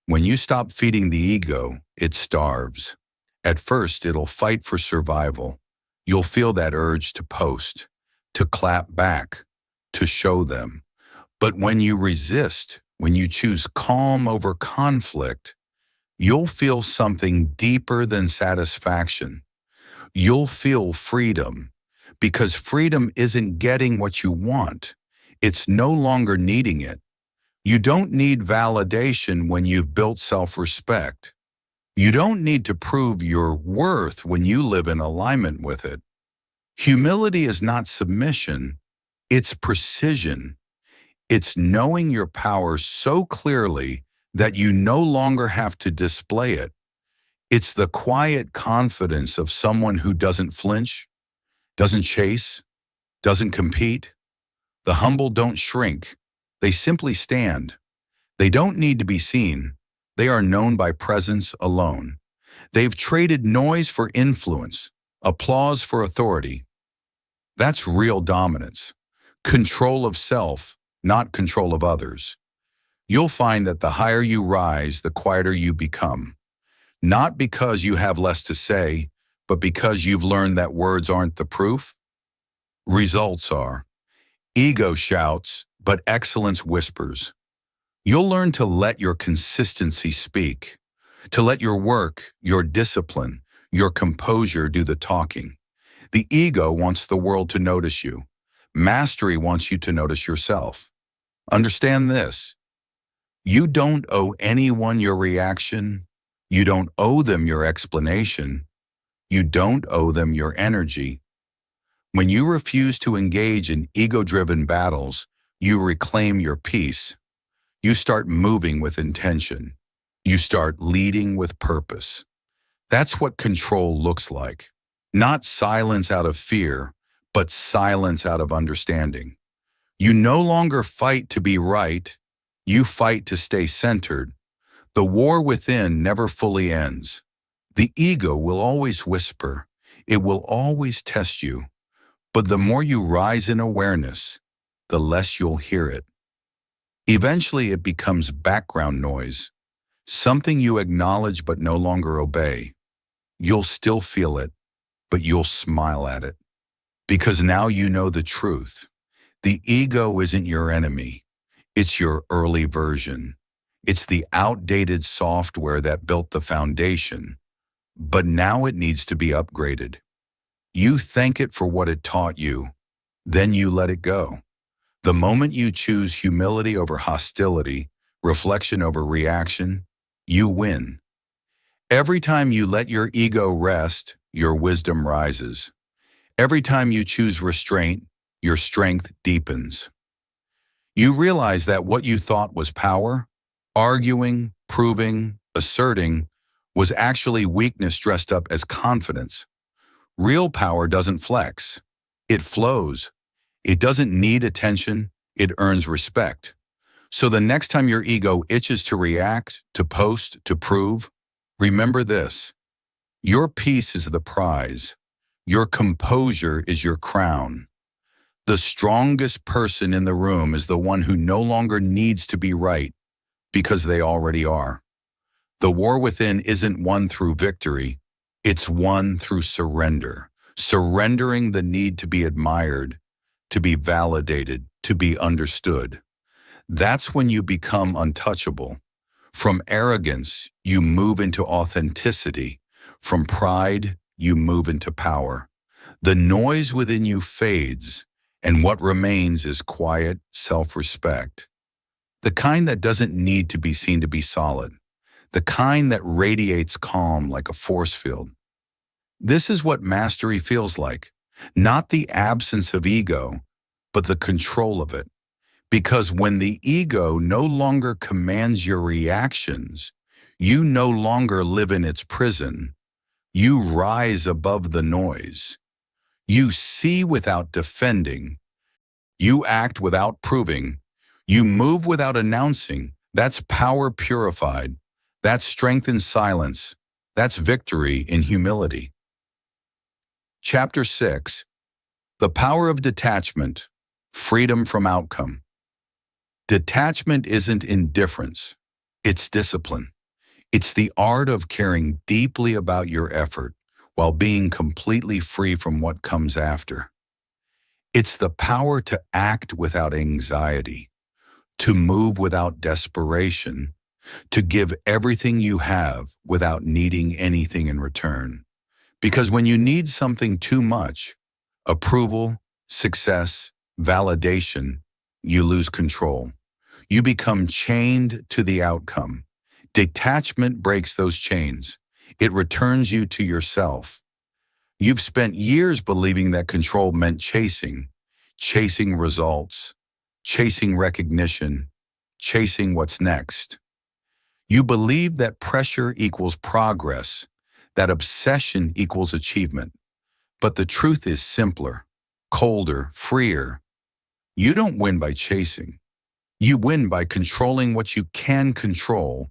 When you stop feeding the ego, it starves. At first, it'll fight for survival. You'll feel that urge to post, to clap back, to show them. But when you resist, when you choose calm over conflict, you'll feel something deeper than satisfaction. You'll feel freedom, because freedom isn't getting what you want. It's no longer needing it. You don't need validation when you've built self-respect. You don't need to prove your worth when you live in alignment with it. Humility is not submission, it's precision. It's knowing your power so clearly that you no longer have to display it. It's the quiet confidence of someone who doesn't flinch, doesn't chase, doesn't compete. The humble don't shrink. They simply stand. They don't need to be seen. They are known by presence alone. They've traded noise for influence, applause for authority. That's real dominance. Control of self, not control of others. You'll find that the higher you rise, the quieter you become. Not because you have less to say, but because you've learned that words aren't the proof. Results are. Ego shouts, but excellence whispers. You'll learn to let your consistency speak, to let your work, your discipline, your composure do the talking. The ego wants the world to notice you. Mastery wants you to notice yourself. Understand this. You don't owe anyone your reaction. You don't owe them your explanation. You don't owe them your energy. When you refuse to engage in ego-driven battles, you reclaim your peace. You start moving with intention. You start leading with purpose. That's what control looks like. Not silence out of fear, but silence out of understanding. You no longer fight to be right. You fight to stay centered. The war within never fully ends. The ego will always whisper. It will always test you. But the more you rise in awareness, the less you'll hear it. Eventually, it becomes background noise, something you acknowledge but no longer obey. You'll still feel it, but you'll smile at it. Because now you know the truth. The ego isn't your enemy. It's your early version. It's the outdated software that built the foundation. But now it needs to be upgraded. You thank it for what it taught you, then you let it go. The moment you choose humility over hostility, reflection over reaction, you win. Every time you let your ego rest, your wisdom rises. Every time you choose restraint, your strength deepens. You realize that what you thought was power, arguing, proving, asserting, was actually weakness dressed up as confidence. Real power doesn't flex. It flows. It doesn't need attention. It earns respect. So the next time your ego itches to react, to post, to prove, remember this. Your peace is the prize. Your composure is your crown. The strongest person in the room is the one who no longer needs to be right, because they already are. The war within isn't won through victory. It's won through surrender. Surrendering the need to be admired, to be validated, to be understood. That's when you become untouchable. From arrogance, you move into authenticity. From pride, you move into power. The noise within you fades, and what remains is quiet self-respect. the kind that doesn't need to be seen to be solid, the kind that radiates calm like a force field. This is what mastery feels like, not the absence of ego, but the control of it. Because when the ego no longer commands your reactions, you no longer live in its prison. You rise above the noise. You see without defending. You act without proving. You move without announcing. That's power purified. That's strength in silence. That's victory in humility. Chapter 6. The Power of Detachment. Freedom from Outcome. Detachment isn't indifference. It's discipline. It's the art of caring deeply about your effort while being completely free from what comes after. It's the power to act without anxiety, to move without desperation, to give everything you have without needing anything in return. Because when you need something too much, approval, success, validation, you lose control. You become chained to the outcome. Detachment breaks those chains. It returns you to yourself. You've spent years believing that control meant chasing results, chasing recognition, chasing what's next. You believe that pressure equals progress, that obsession equals achievement. But the truth is simpler, colder, freer. You don't win by chasing. You win by controlling what you can control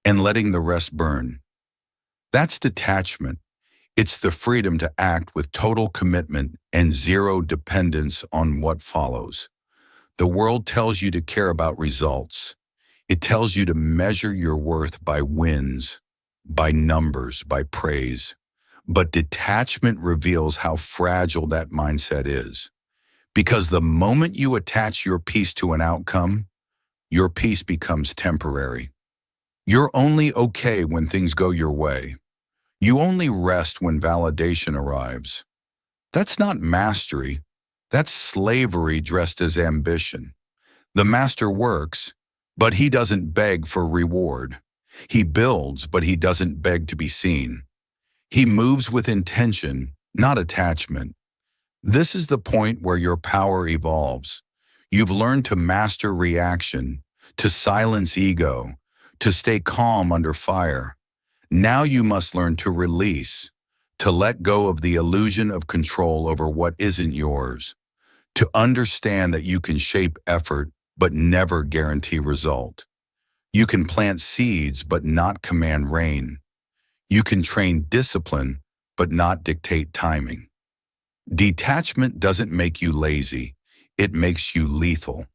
and letting the rest burn. That's detachment. It's the freedom to act with total commitment and zero dependence on what follows. The world tells you to care about results. It tells you to measure your worth by wins, by numbers, by praise. But detachment reveals how fragile that mindset is. Because the moment you attach your peace to an outcome, your peace becomes temporary. You're only okay when things go your way. You only rest when validation arrives. That's not mastery. That's slavery dressed as ambition. The master works, but he doesn't beg for reward. He builds, but he doesn't beg to be seen. He moves with intention, not attachment. This is the point where your power evolves. You've learned to master reaction, to silence ego, to stay calm under fire. Now you must learn to release, to let go of the illusion of control over what isn't yours, to understand that you can shape effort but never guarantee result. You can plant seeds but not command rain. You can train discipline but not dictate timing. Detachment doesn't make you lazy, it makes you lethal.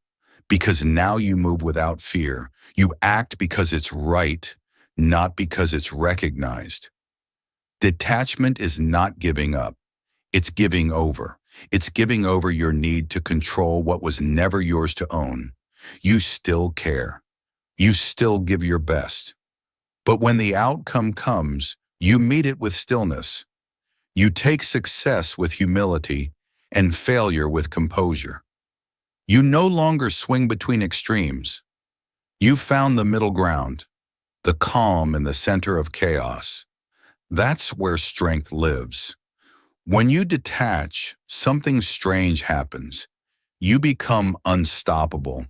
Because now you move without fear. You act because it's right, not because it's recognized. Detachment is not giving up. It's giving over. It's giving over your need to control what was never yours to own. You still care. You still give your best. But when the outcome comes, you meet it with stillness. You take success with humility and failure with composure. You no longer swing between extremes. You found the middle ground, the calm in the center of chaos. That's where strength lives. When you detach, something strange happens. You become unstoppable.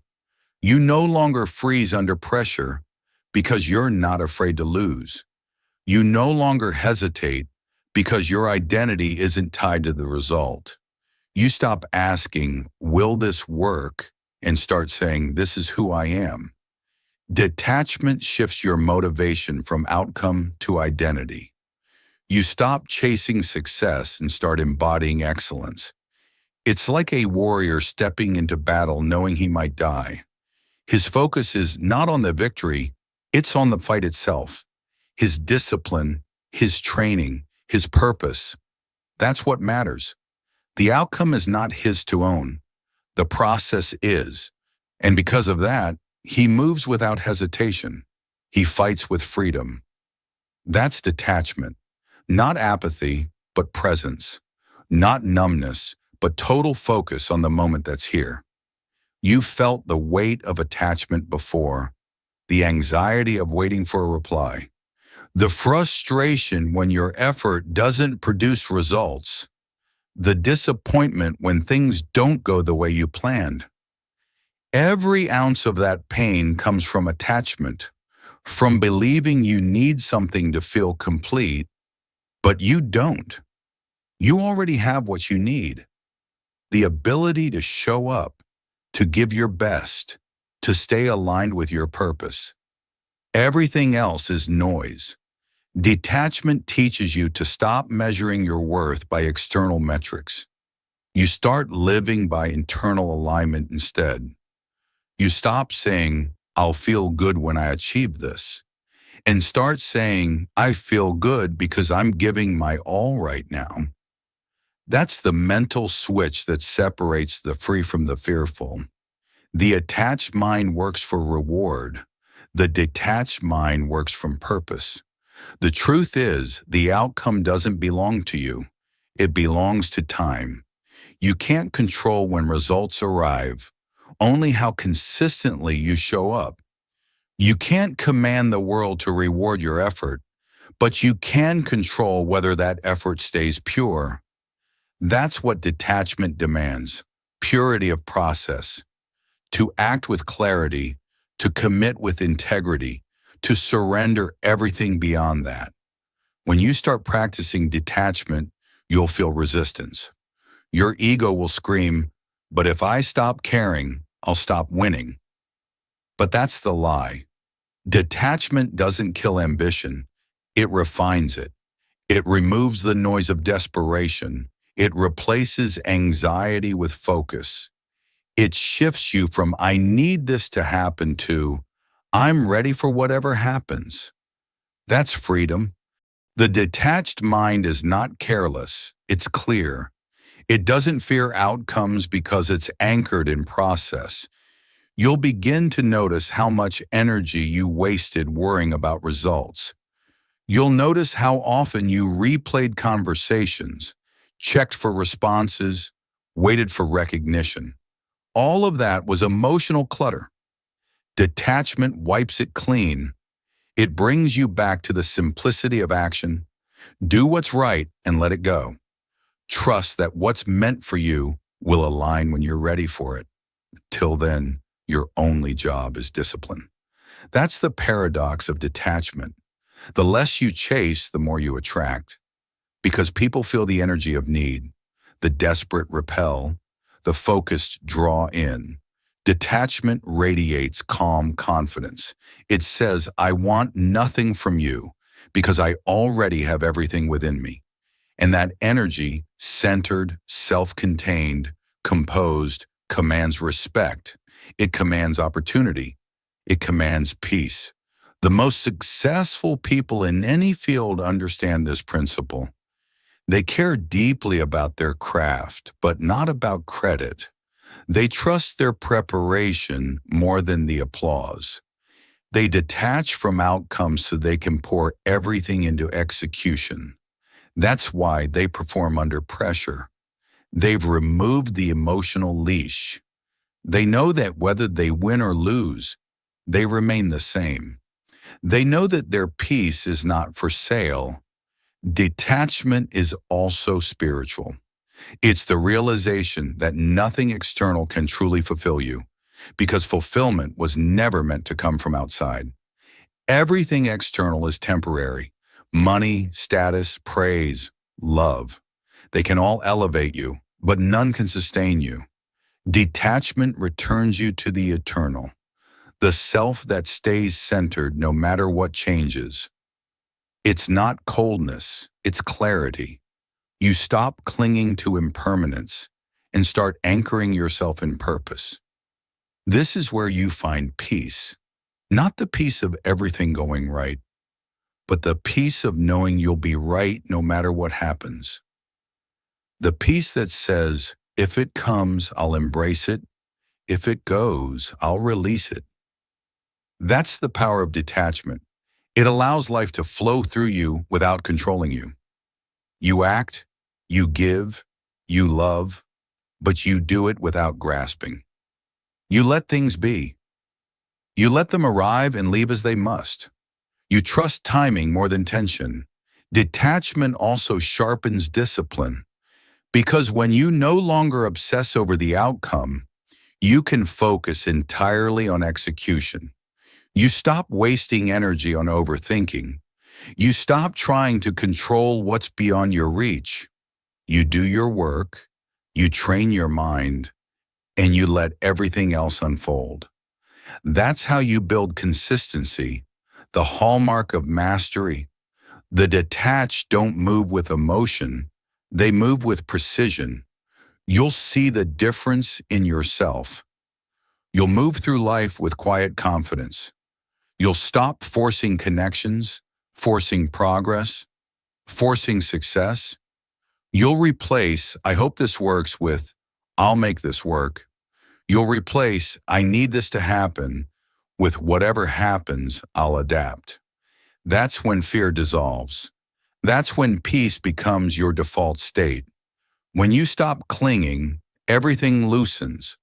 You no longer freeze under pressure because you're not afraid to lose. You no longer hesitate because your identity isn't tied to the result. You stop asking, will this work? And start saying, this is who I am. Detachment shifts your motivation from outcome to identity. You stop chasing success and start embodying excellence. It's like a warrior stepping into battle knowing he might die. His focus is not on the victory, it's on the fight itself. His discipline, his training, his purpose. That's what matters. The outcome is not his to own. The process is. And because of that, he moves without hesitation. He fights with freedom. That's detachment. Not apathy, but presence. Not numbness, but total focus on the moment that's here. You felt the weight of attachment before, the anxiety of waiting for a reply, the frustration when your effort doesn't produce results, the disappointment when things don't go the way you planned. Every ounce of that pain comes from attachment, from believing you need something to feel complete, but you don't. You already have what you need: the ability to show up, to give your best, to stay aligned with your purpose. Everything else is noise. Detachment teaches you to stop measuring your worth by external metrics. You start living by internal alignment instead. You stop saying, "I'll feel good when I achieve this," and start saying, "I feel good because I'm giving my all right now." That's the mental switch that separates the free from the fearful. The attached mind works for reward. The detached mind works from purpose. The truth is, the outcome doesn't belong to you. It belongs to time. You can't control when results arrive, only how consistently you show up. You can't command the world to reward your effort, but you can control whether that effort stays pure. That's what detachment demands: purity of process, to act with clarity, to commit with integrity, to surrender everything beyond that. When you start practicing detachment, you'll feel resistance. Your ego will scream, "But if I stop caring, I'll stop winning." But that's the lie. Detachment doesn't kill ambition. It refines it. It removes the noise of desperation. It replaces anxiety with focus. It shifts you from "I need this to happen" to "I'm ready for whatever happens." That's freedom. The detached mind is not careless. It's clear. It doesn't fear outcomes because it's anchored in process. You'll begin to notice how much energy you wasted worrying about results. You'll notice how often you replayed conversations, checked for responses, waited for recognition. All of that was emotional clutter. Detachment wipes it clean. It brings you back to the simplicity of action. Do what's right and let it go. Trust that what's meant for you will align when you're ready for it. Till then, your only job is discipline. That's the paradox of detachment. The less you chase, the more you attract. Because people feel the energy of need. The desperate repel. The focused draw in. Detachment radiates calm confidence. It says, "I want nothing from you because I already have everything within me." And that energy, centered, self-contained, composed, commands respect. It commands opportunity. It commands peace. The most successful people in any field understand this principle. They care deeply about their craft, but not about credit. They trust their preparation more than the applause. They detach from outcomes so they can pour everything into execution. That's why they perform under pressure. They've removed the emotional leash. They know that whether they win or lose, they remain the same. They know that their peace is not for sale. Detachment is also spiritual. It's the realization that nothing external can truly fulfill you, because fulfillment was never meant to come from outside. Everything external is temporary: money, status, praise, love. They can all elevate you, but none can sustain you. Detachment returns you to the eternal, the self that stays centered no matter what changes. It's not coldness, it's clarity. You stop clinging to impermanence and start anchoring yourself in purpose. This is where you find peace, not the peace of everything going right, but the peace of knowing you'll be right no matter what happens. The peace that says, "If it comes, I'll embrace it. If it goes, I'll release it." That's the power of detachment. It allows life to flow through you without controlling you. You act, you give, you love, but you do it without grasping. You let things be. You let them arrive and leave as they must. You trust timing more than tension. Detachment also sharpens discipline, because when you no longer obsess over the outcome, you can focus entirely on execution. You stop wasting energy on overthinking. You stop trying to control what's beyond your reach. You do your work, you train your mind, and you let everything else unfold. That's how you build consistency, the hallmark of mastery. The detached don't move with emotion, they move with precision. You'll see the difference in yourself. You'll move through life with quiet confidence. You'll stop forcing connections, forcing progress, forcing success. You'll replace, I hope this works, with, I'll make this work. You'll replace, I need this to happen, with whatever happens, I'll adapt. That's when fear dissolves. That's when peace becomes your default state. When you stop clinging, everything loosens.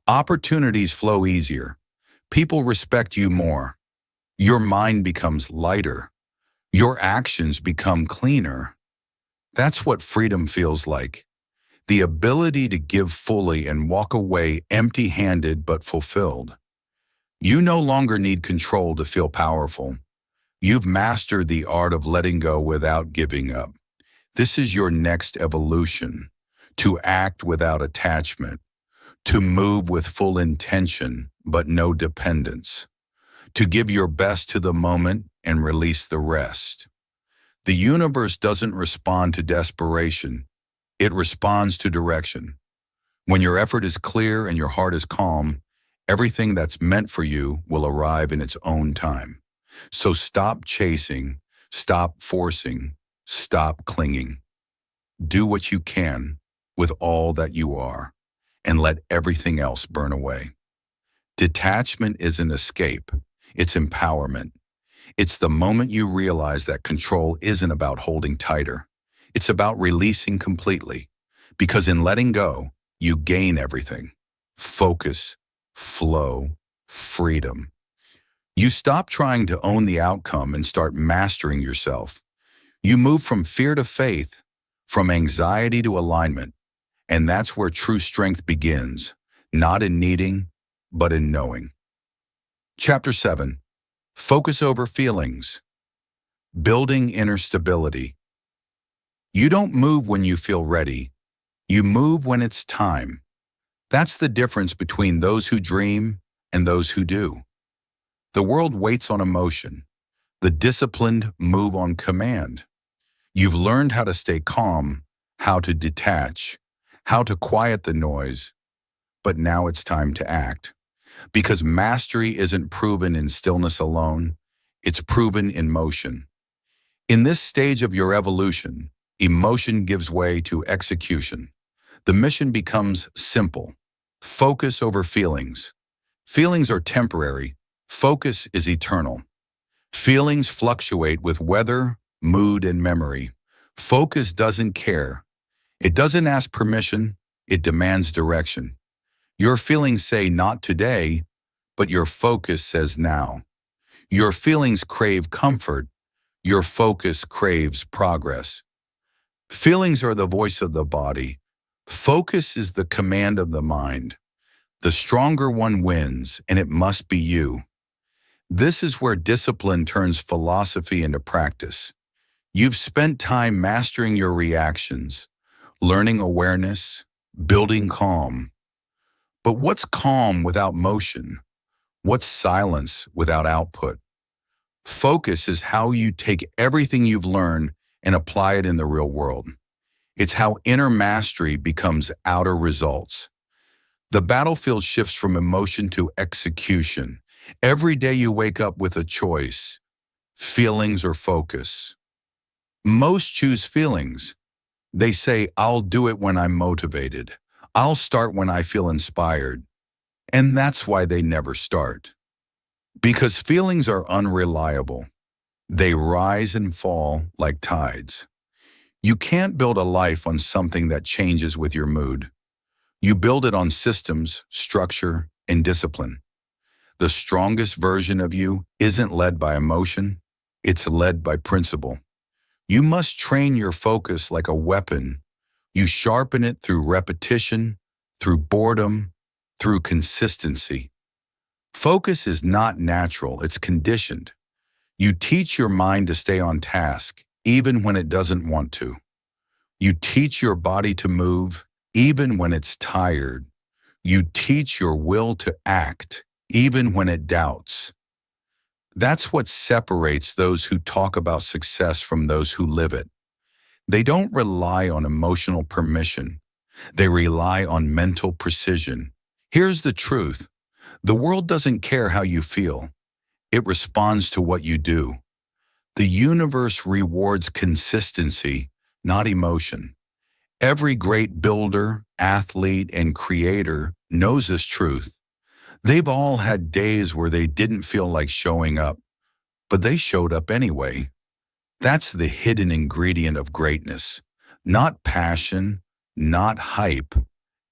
Opportunities flow easier. People respect you more. Your mind becomes lighter. Your actions become cleaner. That's what freedom feels like. The ability to give fully and walk away empty-handed but fulfilled. You no longer need control to feel powerful. You've mastered the art of letting go without giving up. This is your next evolution: to act without attachment, to move with full intention but no dependence, to give your best to the moment and release the rest. The universe doesn't respond to desperation. It responds to direction. When your effort is clear and your heart is calm, everything that's meant for you will arrive in its own time. So stop chasing, stop forcing, stop clinging. Do what you can with all that you are, and let everything else burn away. Detachment isn't escape, it's empowerment. It's the moment you realize that control isn't about holding tighter. It's about releasing completely. Because in letting go, you gain everything: focus, flow, freedom. You stop trying to own the outcome and start mastering yourself. You move from fear to faith, from anxiety to alignment. And that's where true strength begins, not in needing, but in knowing. Chapter 7. Focus over feelings. Building inner stability. You don't move when you feel ready. You move when it's time. That's the difference between those who dream and those who do. The world waits on emotion. The disciplined move on command. You've learned how to stay calm, how to detach, how to quiet the noise, but now it's time to act. Because mastery isn't proven in stillness alone, it's proven in motion. In this stage of your evolution, emotion gives way to execution. The mission becomes simple: focus over feelings. Feelings are temporary, focus is eternal. Feelings fluctuate with weather, mood, and memory. Focus doesn't care. It doesn't ask permission, it demands direction. Your feelings say not today, but your focus says now. Your feelings crave comfort, your focus craves progress. Feelings are the voice of the body. Focus is the command of the mind. The stronger one wins, and it must be you. This is where discipline turns philosophy into practice. You've spent time mastering your reactions, learning awareness, building calm. But what's calm without motion? What's silence without output? Focus is how you take everything you've learned and apply it in the real world. It's how inner mastery becomes outer results. The battlefield shifts from emotion to execution. Every day you wake up with a choice: feelings or focus. Most choose feelings. They say, I'll do it when I'm motivated. I'll start when I feel inspired. And that's why they never start. Because feelings are unreliable. They rise and fall like tides. You can't build a life on something that changes with your mood. You build it on systems, structure, and discipline. The strongest version of you isn't led by emotion, it's led by principle. You must train your focus like a weapon. You sharpen it through repetition, through boredom, through consistency. Focus is not natural, it's conditioned. You teach your mind to stay on task, even when it doesn't want to. You teach your body to move, even when it's tired. You teach your will to act, even when it doubts. That's what separates those who talk about success from those who live it. They don't rely on emotional permission. They rely on mental precision. Here's the truth. The world doesn't care how you feel. It responds to what you do. The universe rewards consistency, not emotion. Every great builder, athlete, and creator knows this truth. They've all had days where they didn't feel like showing up, but they showed up anyway. That's the hidden ingredient of greatness. Not passion, not hype,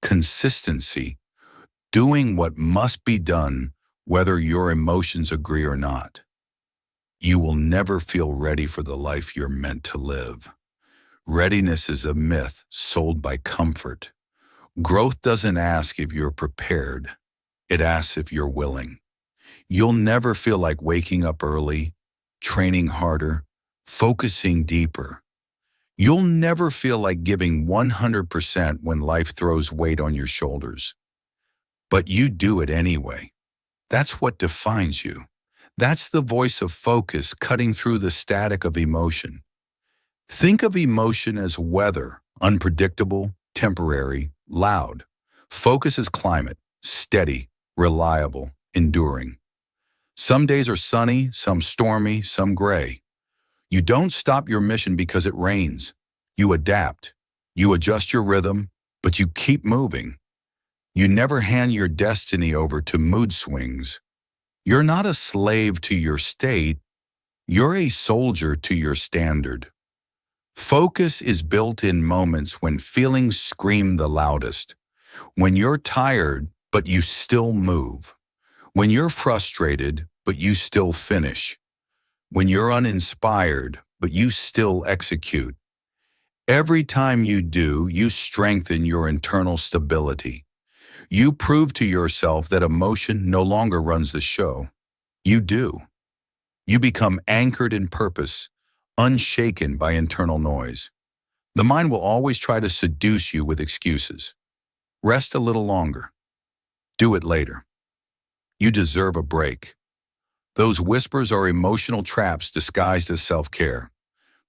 consistency. Doing what must be done, whether your emotions agree or not. You will never feel ready for the life you're meant to live. Readiness is a myth sold by comfort. Growth doesn't ask if you're prepared. It asks if you're willing. You'll never feel like waking up early, training harder, focusing deeper. You'll never feel like giving 100% when life throws weight on your shoulders. But you do it anyway. That's what defines you. That's the voice of focus cutting through the static of emotion. Think of emotion as weather, unpredictable, temporary, loud. Focus is climate, steady, reliable, enduring. Some days are sunny, some stormy, some gray. You don't stop your mission because it rains. You adapt. You adjust your rhythm, but you keep moving. You never hand your destiny over to mood swings. You're not a slave to your state. You're a soldier to your standard. Focus is built in moments when feelings scream the loudest. When you're tired, but you still move. When you're frustrated, but you still finish. When you're uninspired, but you still execute. Every time you do, you strengthen your internal stability. You prove to yourself that emotion no longer runs the show. You do. You become anchored in purpose, unshaken by internal noise. The mind will always try to seduce you with excuses. Rest a little longer. Do it later. You deserve a break. Those whispers are emotional traps disguised as self-care.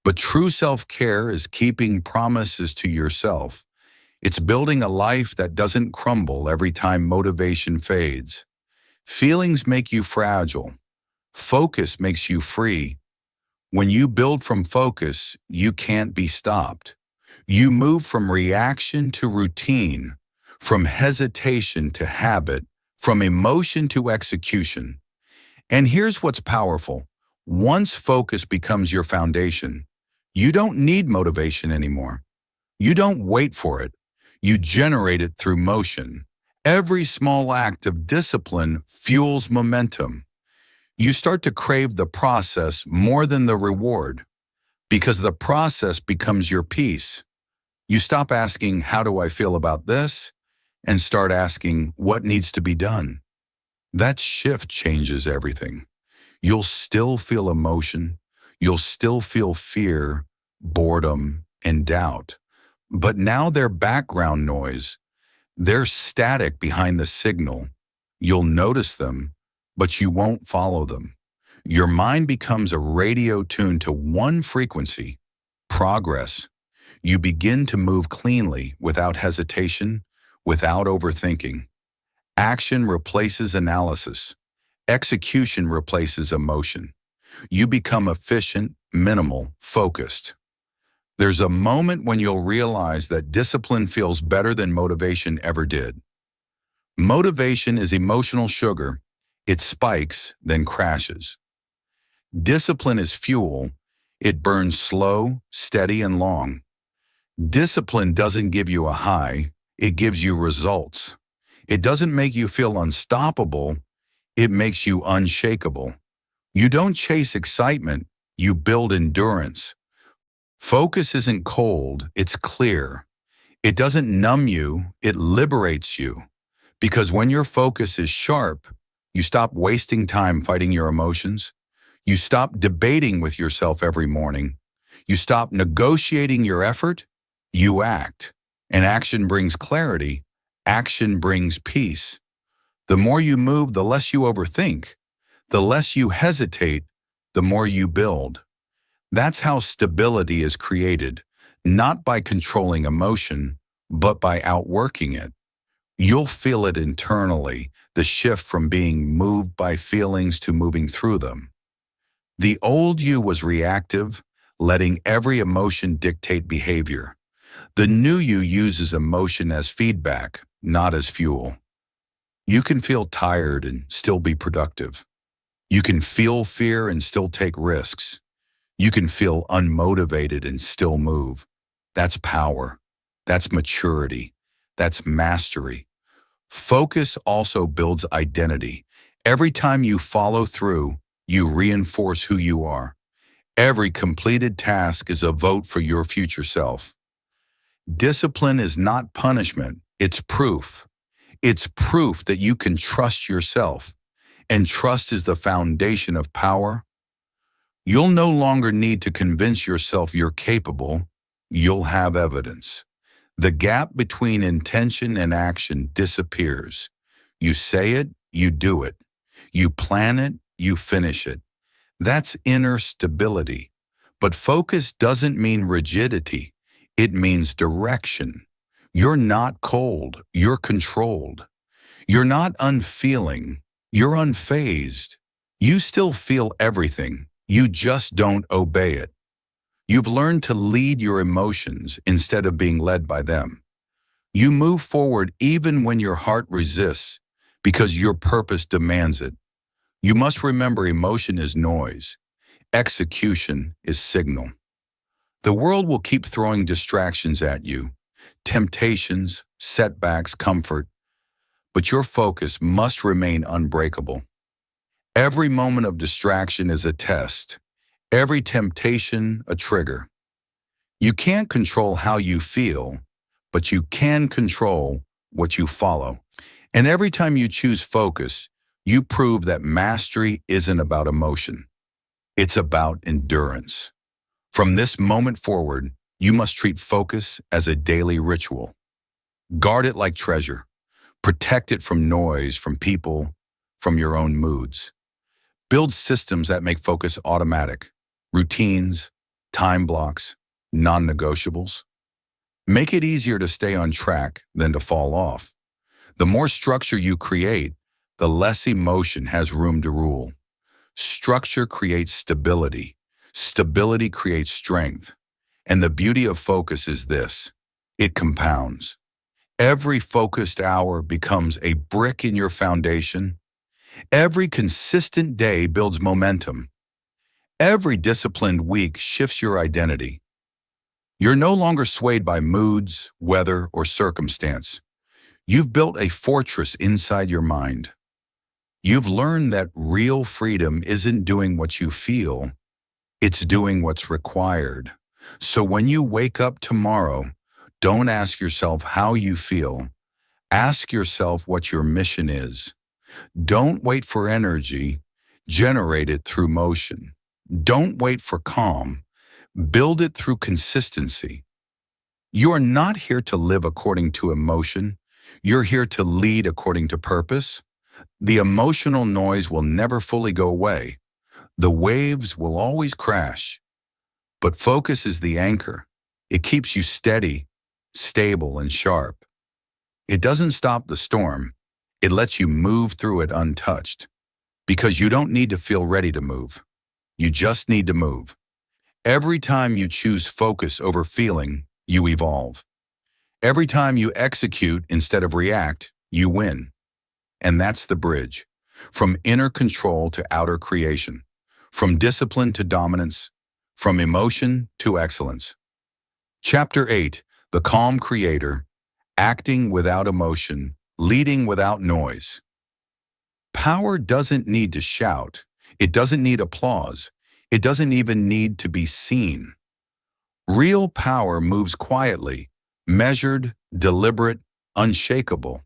But true self-care is keeping promises to yourself. It's building a life that doesn't crumble every time motivation fades. Feelings make you fragile. Focus makes you free. When you build from focus, you can't be stopped. You move from reaction to routine, from hesitation to habit, from emotion to execution. And here's what's powerful. Once focus becomes your foundation, you don't need motivation anymore. You don't wait for it. You generate it through motion. Every small act of discipline fuels momentum. You start to crave the process more than the reward, because the process becomes your peace. You stop asking, how do I feel about this? And start asking, what needs to be done? That shift changes everything. You'll still feel emotion. You'll still feel fear, boredom, and doubt. But now they're background noise. They're static behind the signal. You'll notice them, but you won't follow them. Your mind becomes a radio tuned to one frequency, progress. You begin to move cleanly, without hesitation, without overthinking. Action replaces analysis. Execution replaces emotion. You become efficient, minimal, focused. There's a moment when you'll realize that discipline feels better than motivation ever did. Motivation is emotional sugar. It spikes, then crashes. Discipline is fuel. It burns slow, steady, and long. Discipline doesn't give you a high. It gives you results. It doesn't make you feel unstoppable, it makes you unshakable. You don't chase excitement, you build endurance. Focus isn't cold, it's clear. It doesn't numb you, it liberates you. Because when your focus is sharp, you stop wasting time fighting your emotions. You stop debating with yourself every morning. You stop negotiating your effort. You act. And action brings clarity. Action brings peace. The more you move, the less you overthink. The less you hesitate, the more you build. That's how stability is created, not by controlling emotion, but by outworking it. You'll feel it internally, the shift from being moved by feelings to moving through them. The old you was reactive, letting every emotion dictate behavior. The new you uses emotion as feedback, not as fuel. You can feel tired and still be productive. You can feel fear and still take risks. You can feel unmotivated and still move. That's power. That's maturity. That's mastery. Focus also builds identity. Every time you follow through, you reinforce who you are. Every completed task is a vote for your future self. Discipline is not punishment, it's proof. It's proof that you can trust yourself, and trust is the foundation of power. You'll no longer need to convince yourself you're capable, you'll have evidence. The gap between intention and action disappears. You say it, you do it. You plan it, you finish it. That's inner stability. But focus doesn't mean rigidity. It means direction. You're not cold, you're controlled. You're not unfeeling, you're unfazed. You still feel everything, you just don't obey it. You've learned to lead your emotions instead of being led by them. You move forward even when your heart resists because your purpose demands it. You must remember emotion is noise. Execution is signal. The world will keep throwing distractions at you, temptations, setbacks, comfort, but your focus must remain unbreakable. Every moment of distraction is a test, every temptation a trigger. You can't control how you feel, but you can control what you follow. And every time you choose focus, you prove that mastery isn't about emotion. It's about endurance. From this moment forward, you must treat focus as a daily ritual. Guard it like treasure. Protect it from noise, from people, from your own moods. Build systems that make focus automatic. Routines, time blocks, non-negotiables. Make it easier to stay on track than to fall off. The more structure you create, the less emotion has room to rule. Structure creates stability. Stability creates strength. And the beauty of focus is this: it compounds. Every focused hour becomes a brick in your foundation. Every consistent day builds momentum. Every disciplined week shifts your identity. You're no longer swayed by moods, weather, or circumstance. You've built a fortress inside your mind. You've learned that real freedom isn't doing what you feel, it's doing what's required. So when you wake up tomorrow, don't ask yourself how you feel. Ask yourself what your mission is. Don't wait for energy. Generate it through motion. Don't wait for calm. Build it through consistency. You are not here to live according to emotion. You're here to lead according to purpose. The emotional noise will never fully go away. The waves will always crash. But focus is the anchor. It keeps you steady, stable, and sharp. It doesn't stop the storm. It lets you move through it untouched. Because you don't need to feel ready to move. You just need to move. Every time you choose focus over feeling, you evolve. Every time you execute instead of react, you win. And that's the bridge. From inner control to outer creation. From discipline to dominance. From emotion to excellence. Chapter 8, The Calm Creator, Acting Without Emotion, leading without noise. Power doesn't need to shout. It doesn't need applause. It doesn't even need to be seen. Real power moves quietly, measured, deliberate, unshakable.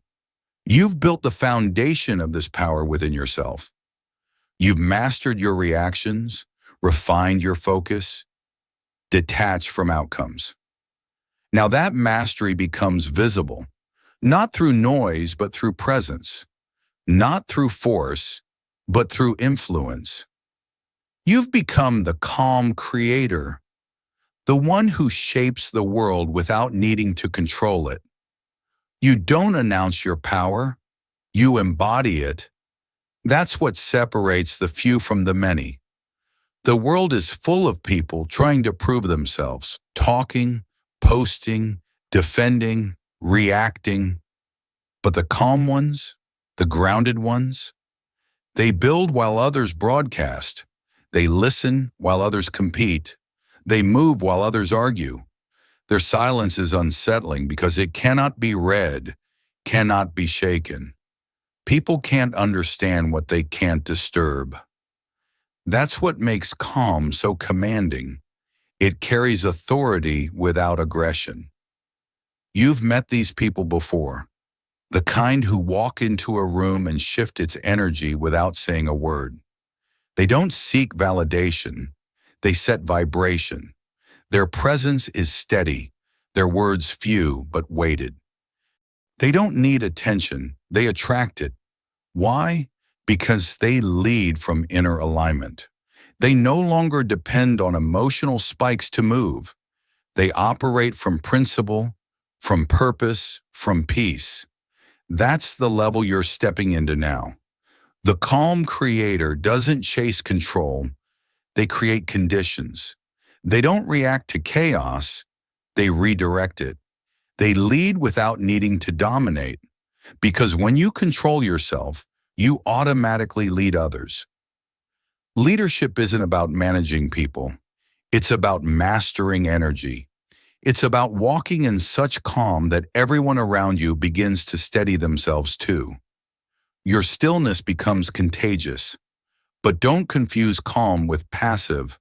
You've built the foundation of this power within yourself. You've mastered your reactions, refined your focus, detached from outcomes. Now that mastery becomes visible, not through noise, but through presence, not through force, but through influence. You've become the calm creator, the one who shapes the world without needing to control it. You don't announce your power, you embody it. That's what separates the few from the many. The world is full of people trying to prove themselves, talking, posting, defending, reacting. But the calm ones, the grounded ones, they build while others broadcast. They listen while others compete. They move while others argue. Their silence is unsettling because it cannot be read, cannot be shaken. People can't understand what they can't disturb. That's what makes calm so commanding. It carries authority without aggression. You've met these people before, the kind who walk into a room and shift its energy without saying a word. They don't seek validation, they set vibration. Their presence is steady, their words few but weighted. They don't need attention, they attract it. Why? Because they lead from inner alignment. They no longer depend on emotional spikes to move. They operate from principle, from purpose, from peace. That's the level you're stepping into now. The calm creator doesn't chase control, they create conditions. They don't react to chaos, they redirect it. They lead without needing to dominate, because when you control yourself, you automatically lead others. Leadership isn't about managing people. It's about mastering energy. It's about walking in such calm that everyone around you begins to steady themselves too. Your stillness becomes contagious. But don't confuse calm with passive.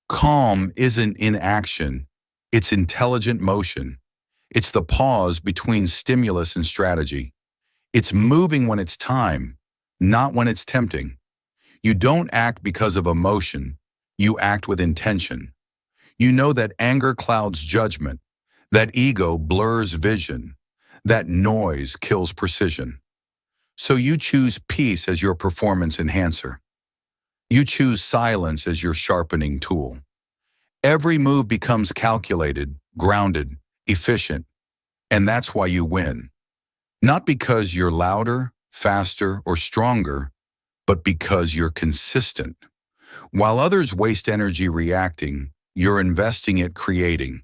Calm isn't inaction. It's intelligent motion. It's the pause between stimulus and strategy. It's moving when it's time, not when it's tempting. You don't act because of emotion. You act with intention. You know that anger clouds judgment, that ego blurs vision, that noise kills precision. So you choose peace as your performance enhancer. You choose silence as your sharpening tool. Every move becomes calculated, grounded, efficient, and that's why you win. Not because you're louder, faster, or stronger, but because you're consistent. While others waste energy reacting, you're investing it creating.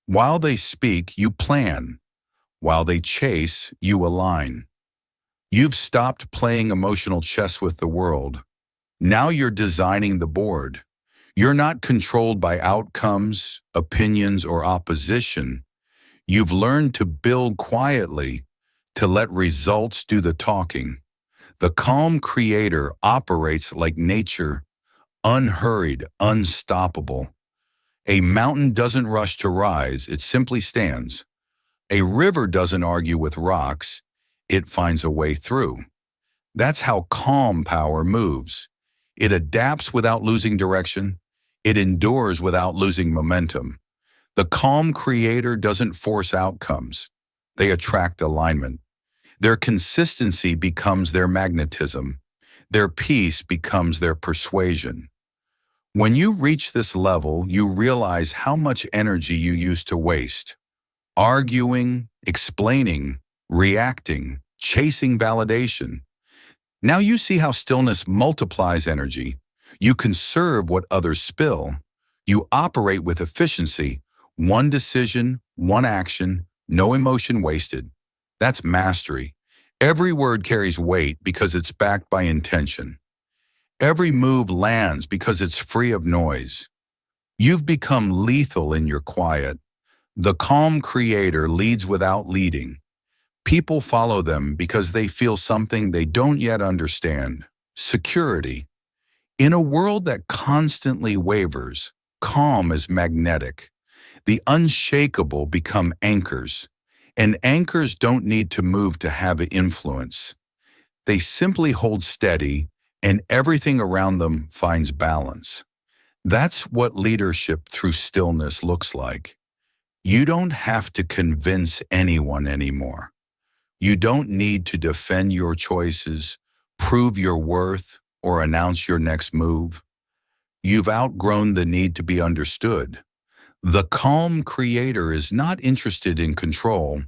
While they speak, you plan. While they chase, you align. You've stopped playing emotional chess with the world. Now you're designing the board. You're not controlled by outcomes, opinions, or opposition. You've learned to build quietly, to let results do the talking. The calm creator operates like nature, unhurried, unstoppable. A mountain doesn't rush to rise, it simply stands. A river doesn't argue with rocks, it finds a way through. That's how calm power moves. It adapts without losing direction. It endures without losing momentum. The calm creator doesn't force outcomes. They attract alignment. Their consistency becomes their magnetism. Their peace becomes their persuasion. When you reach this level, you realize how much energy you used to waste. Arguing, explaining, reacting, chasing validation. Now you see how stillness multiplies energy. You conserve what others spill. You operate with efficiency. One decision, one action, no emotion wasted. That's mastery. Every word carries weight because it's backed by intention. Every move lands because it's free of noise. You've become lethal in your quiet. The calm creator leads without leading. People follow them because they feel something they don't yet understand. Security. In a world that constantly wavers, calm is magnetic. The unshakable become anchors, and anchors don't need to move to have influence. They simply hold steady, and everything around them finds balance. That's what leadership through stillness looks like. You don't have to convince anyone anymore. You don't need to defend your choices, prove your worth, or announce your next move. You've outgrown the need to be understood. The calm creator is not interested in control.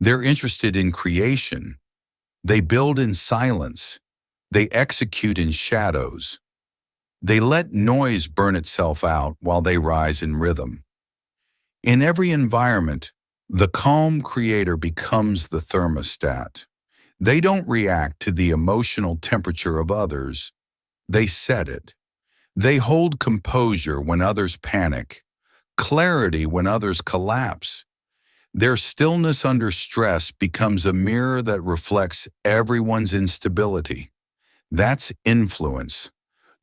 They're interested in creation. They build in silence. They execute in shadows. They let noise burn itself out while they rise in rhythm. In every environment, the calm creator becomes the thermostat. They don't react to the emotional temperature of others. They set it. They hold composure when others panic, clarity when others collapse. Their stillness under stress becomes a mirror that reflects everyone's instability. That's influence,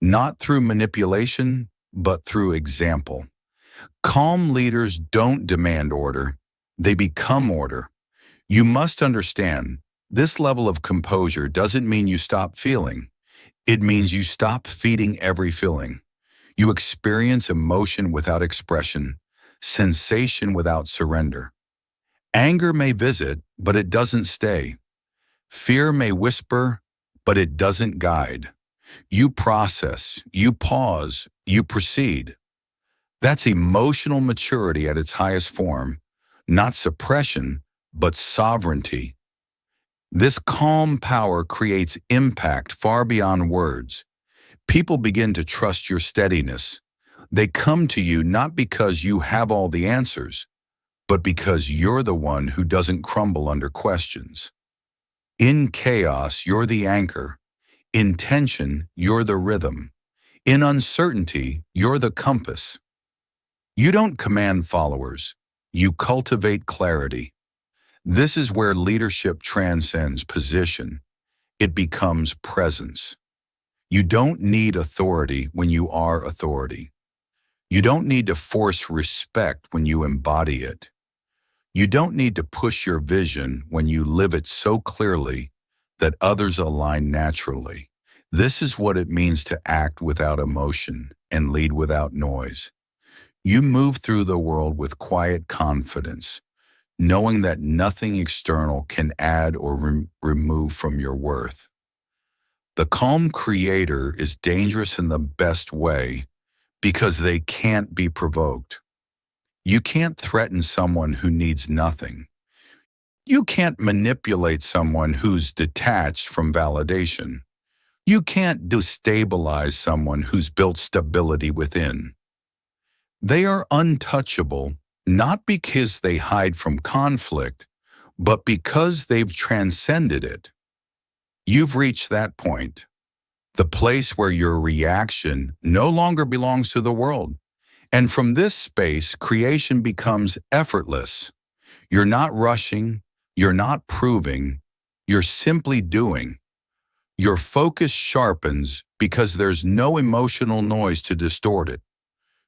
not through manipulation, but through example. Calm leaders don't demand order, they become order. You must understand, this level of composure doesn't mean you stop feeling. It means you stop feeding every feeling. You experience emotion without expression, sensation without surrender. Anger may visit, but it doesn't stay. Fear may whisper, but it doesn't guide. You process, you pause, you proceed. That's emotional maturity at its highest form, not suppression, but sovereignty. This calm power creates impact far beyond words. People begin to trust your steadiness. They come to you not because you have all the answers, but because you're the one who doesn't crumble under questions. In chaos, you're the anchor. In tension, you're the rhythm. In uncertainty, you're the compass. You don't command followers. You cultivate clarity. This is where leadership transcends position. It becomes presence. You don't need authority when you are authority. You don't need to force respect when you embody it. You don't need to push your vision when you live it so clearly that others align naturally. This is what it means to act without emotion and lead without noise. You move through the world with quiet confidence, knowing that nothing external can add or remove from your worth. The calm creator is dangerous in the best way because they can't be provoked. You can't threaten someone who needs nothing. You can't manipulate someone who's detached from validation. You can't destabilize someone who's built stability within. They are untouchable, not because they hide from conflict, but because they've transcended it. You've reached that point, the place where your reaction no longer belongs to the world. And from this space, creation becomes effortless. You're not rushing, you're not proving, you're simply doing. Your focus sharpens because there's no emotional noise to distort it.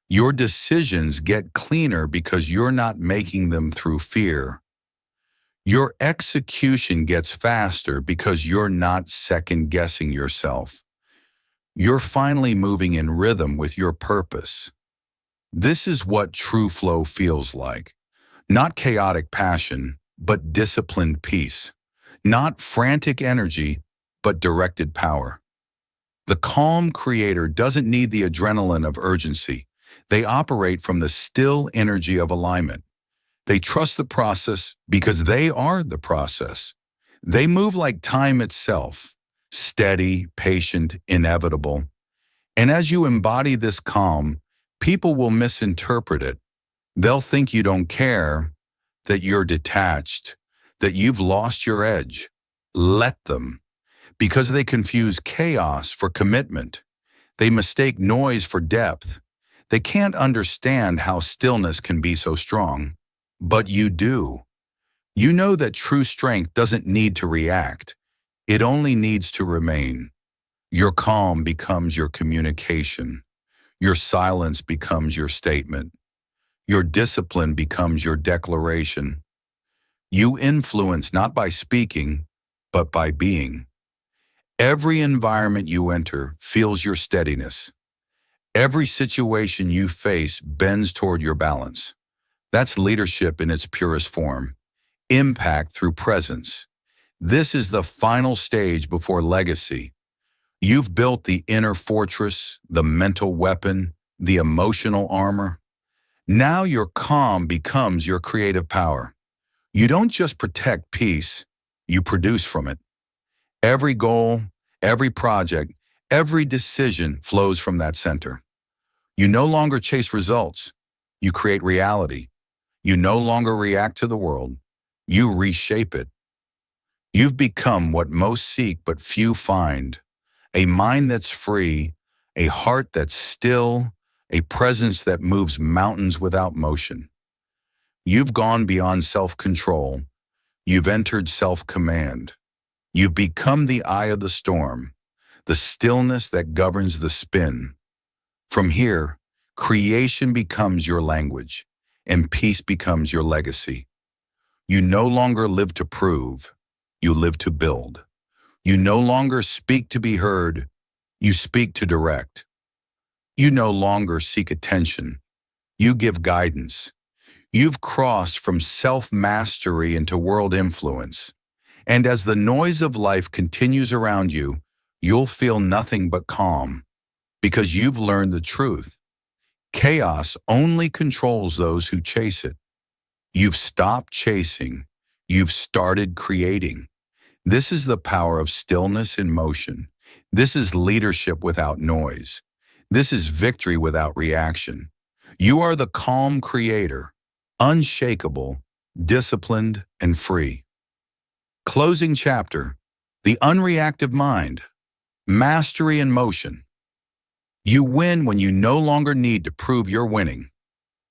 Your decisions get cleaner because you're not making them through fear. Your execution gets faster because you're not second-guessing yourself. You're finally moving in rhythm with your purpose. This is what true flow feels like. Not chaotic passion, but disciplined peace. Not frantic energy, but directed power. The calm creator doesn't need the adrenaline of urgency. They operate from the still energy of alignment. They trust the process because they are the process. They move like time itself, steady, patient, inevitable. And as you embody this calm, people will misinterpret it. They'll think you don't care, that you're detached, that you've lost your edge. Let them, because they confuse chaos for commitment. They mistake noise for depth. They can't understand how stillness can be so strong. But you do. You know that true strength doesn't need to react. It only needs to remain. Your calm becomes your communication. Your silence becomes your statement. Your discipline becomes your declaration. You influence not by speaking, but by being. Every environment you enter feels your steadiness. Every situation you face bends toward your balance. That's leadership in its purest form. Impact through presence. This is the final stage before legacy. You've built the inner fortress, the mental weapon, the emotional armor. Now your calm becomes your creative power. You don't just protect peace, you produce from it. Every goal, every project, every decision flows from that center. You no longer chase results, you create reality. You no longer react to the world, you reshape it. You've become what most seek but few find. A mind that's free, a heart that's still, a presence that moves mountains without motion. You've gone beyond self-control. You've entered self-command. You've become the eye of the storm, the stillness that governs the spin. From here, creation becomes your language, and peace becomes your legacy. You no longer live to prove, you live to build. You no longer speak to be heard, you speak to direct. You no longer seek attention, you give guidance. You've crossed from self-mastery into world influence. And as the noise of life continues around you, you'll feel nothing but calm, because you've learned the truth. Chaos only controls those who chase it. You've stopped chasing, you've started creating. This is the power of stillness in motion. This is leadership without noise. This is victory without reaction. You are the calm creator, unshakable, disciplined, and free. Closing chapter, the unreactive mind, mastery in motion. You win when you no longer need to prove you're winning.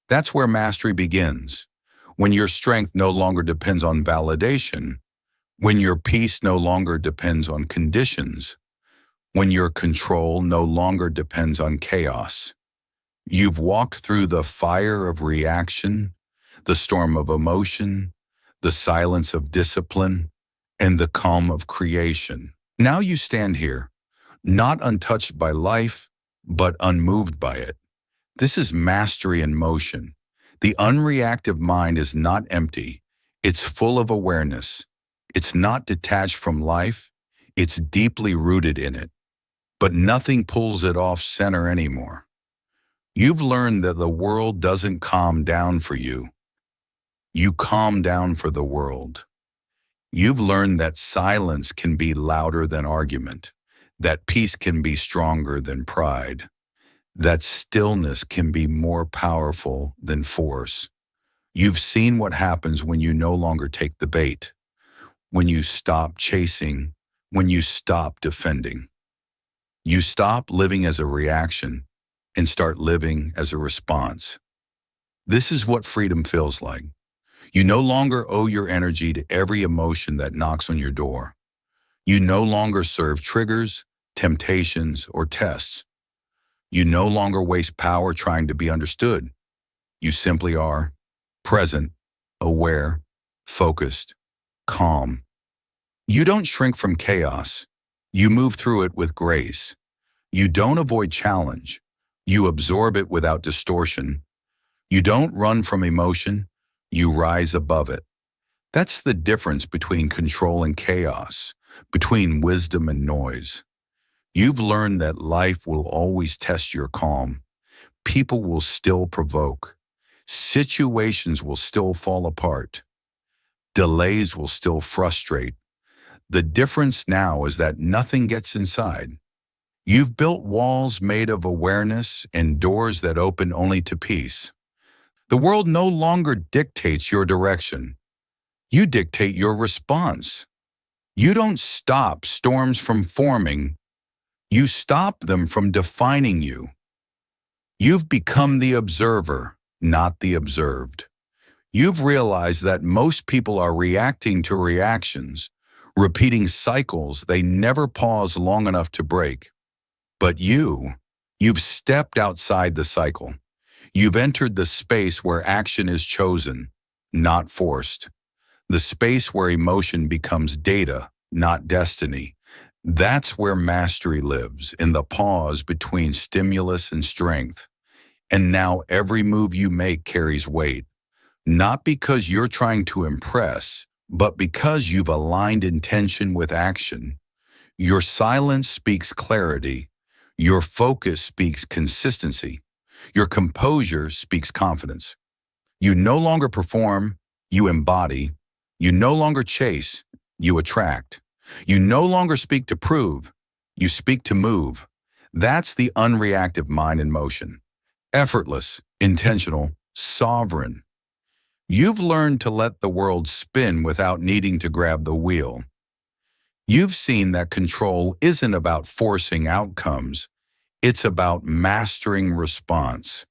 That's where mastery begins. When your strength no longer depends on validation, when your peace no longer depends on conditions, when your control no longer depends on chaos. You've walked through the fire of reaction, the storm of emotion, the silence of discipline, and the calm of creation. Now you stand here, not untouched by life, but unmoved by it. This is mastery in motion. The unreactive mind is not empty. It's full of awareness. It's not detached from life. It's deeply rooted in it. But nothing pulls it off center anymore. You've learned that the world doesn't calm down for you. You calm down for the world. You've learned that silence can be louder than argument, that peace can be stronger than pride, that stillness can be more powerful than force. You've seen what happens when you no longer take the bait, when you stop chasing, when you stop defending. You stop living as a reaction and start living as a response. This is what freedom feels like. You no longer owe your energy to every emotion that knocks on your door. You no longer serve triggers, temptations, or tests. You no longer waste power trying to be understood. You simply are present, aware, focused, calm. You don't shrink from chaos. You move through it with grace. You don't avoid challenge. You absorb it without distortion. You don't run from emotion. You rise above it. That's the difference between control and chaos, between wisdom and noise. You've learned that life will always test your calm. People will still provoke. Situations will still fall apart. Delays will still frustrate. The difference now is that nothing gets inside. You've built walls made of awareness and doors that open only to peace. The world no longer dictates your direction. You dictate your response. You don't stop storms from forming. You stop them from defining you. You've become the observer, not the observed. You've realized that most people are reacting to reactions, repeating cycles they never pause long enough to break. But you've stepped outside the cycle. You've entered the space where action is chosen, not forced. The space where emotion becomes data, not destiny. That's where mastery lives, in the pause between stimulus and strength. And now every move you make carries weight, not because you're trying to impress, but because you've aligned intention with action. Your silence speaks clarity. Your focus speaks consistency. Your composure speaks confidence. You no longer perform, you embody. You no longer chase, you attract. You no longer speak to prove, you speak to move. That's the unreactive mind in motion. Effortless, intentional, sovereign. You've learned to let the world spin without needing to grab the wheel. You've seen that control isn't about forcing outcomes, it's about mastering response.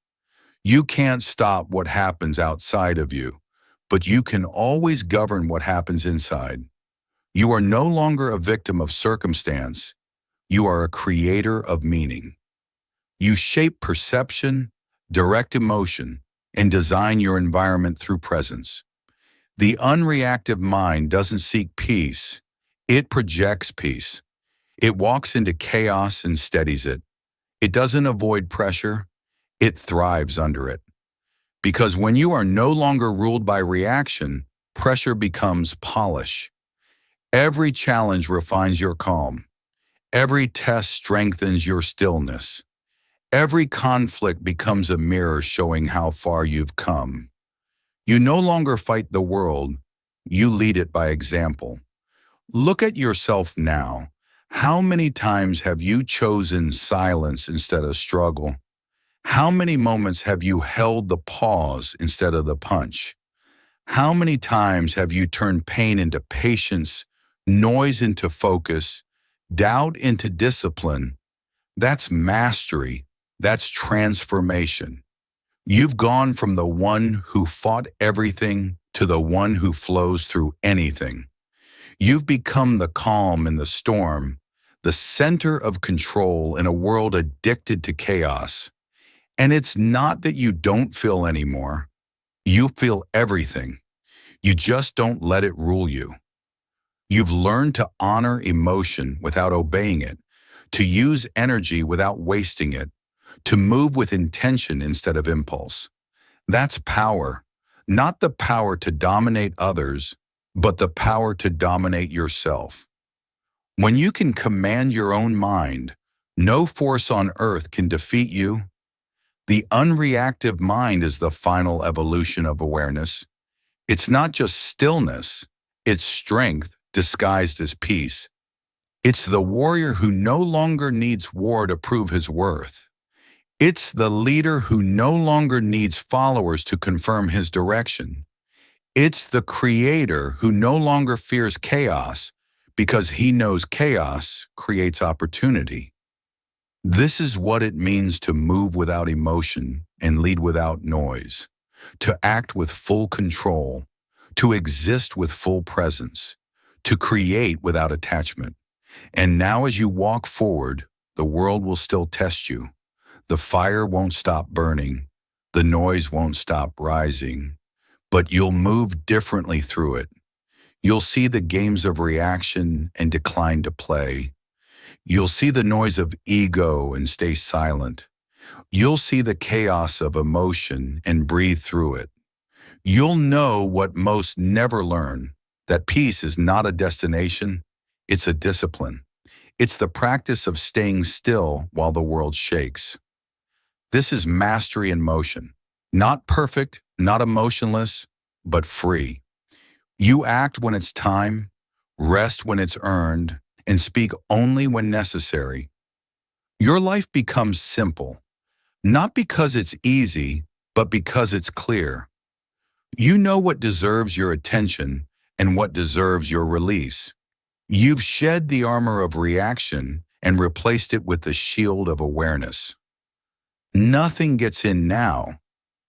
You can't stop what happens outside of you, but you can always govern what happens inside. You are no longer a victim of circumstance. You are a creator of meaning. You shape perception, direct emotion, and design your environment through presence. The unreactive mind doesn't seek peace. It projects peace. It walks into chaos and steadies it. It doesn't avoid pressure. It thrives under it. Because when you are no longer ruled by reaction, pressure becomes polish. Every challenge refines your calm. Every test strengthens your stillness. Every conflict becomes a mirror showing how far you've come. You no longer fight the world, you lead it by example. Look at yourself now. How many times have you chosen silence instead of struggle? How many moments have you held the pause instead of the punch? How many times have you turned pain into patience, noise into focus, doubt into discipline? That's mastery. That's transformation. You've gone from the one who fought everything to the one who flows through anything. You've become the calm in the storm, the center of control in a world addicted to chaos. And it's not that you don't feel anymore. You feel everything. You just don't let it rule you. You've learned to honor emotion without obeying it, to use energy without wasting it, to move with intention instead of impulse. That's power, not the power to dominate others, but the power to dominate yourself. When you can command your own mind, no force on earth can defeat you. The unreactive mind is the final evolution of awareness. It's not just stillness, it's strength disguised as peace. It's the warrior who no longer needs war to prove his worth. It's the leader who no longer needs followers to confirm his direction. It's the creator who no longer fears chaos because he knows chaos creates opportunity. This is what it means to move without emotion and lead without noise, to act with full control, to exist with full presence, to create without attachment. And now as you walk forward, the world will still test you. The fire won't stop burning. The noise won't stop rising. But you'll move differently through it. You'll see the games of reaction and decline to play. You'll see the noise of ego and stay silent. You'll see the chaos of emotion and breathe through it. You'll know what most never learn, that peace is not a destination, it's a discipline. It's the practice of staying still while the world shakes. This is mastery in motion. Not perfect, not emotionless, but free. You act when it's time, rest when it's earned, and speak only when necessary. Your life becomes simple, not because it's easy, but because it's clear. You know what deserves your attention and what deserves your release. You've shed the armor of reaction and replaced it with the shield of awareness. Nothing gets in now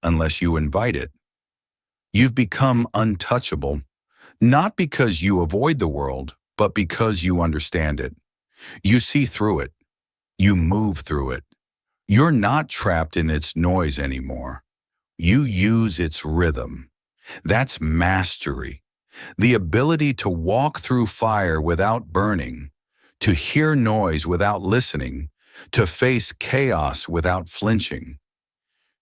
unless you invite it. You've become untouchable, not because you avoid the world, but because you understand it. You see through it. You move through it. You're not trapped in its noise anymore. You use its rhythm. That's mastery. The ability to walk through fire without burning, to hear noise without listening, to face chaos without flinching.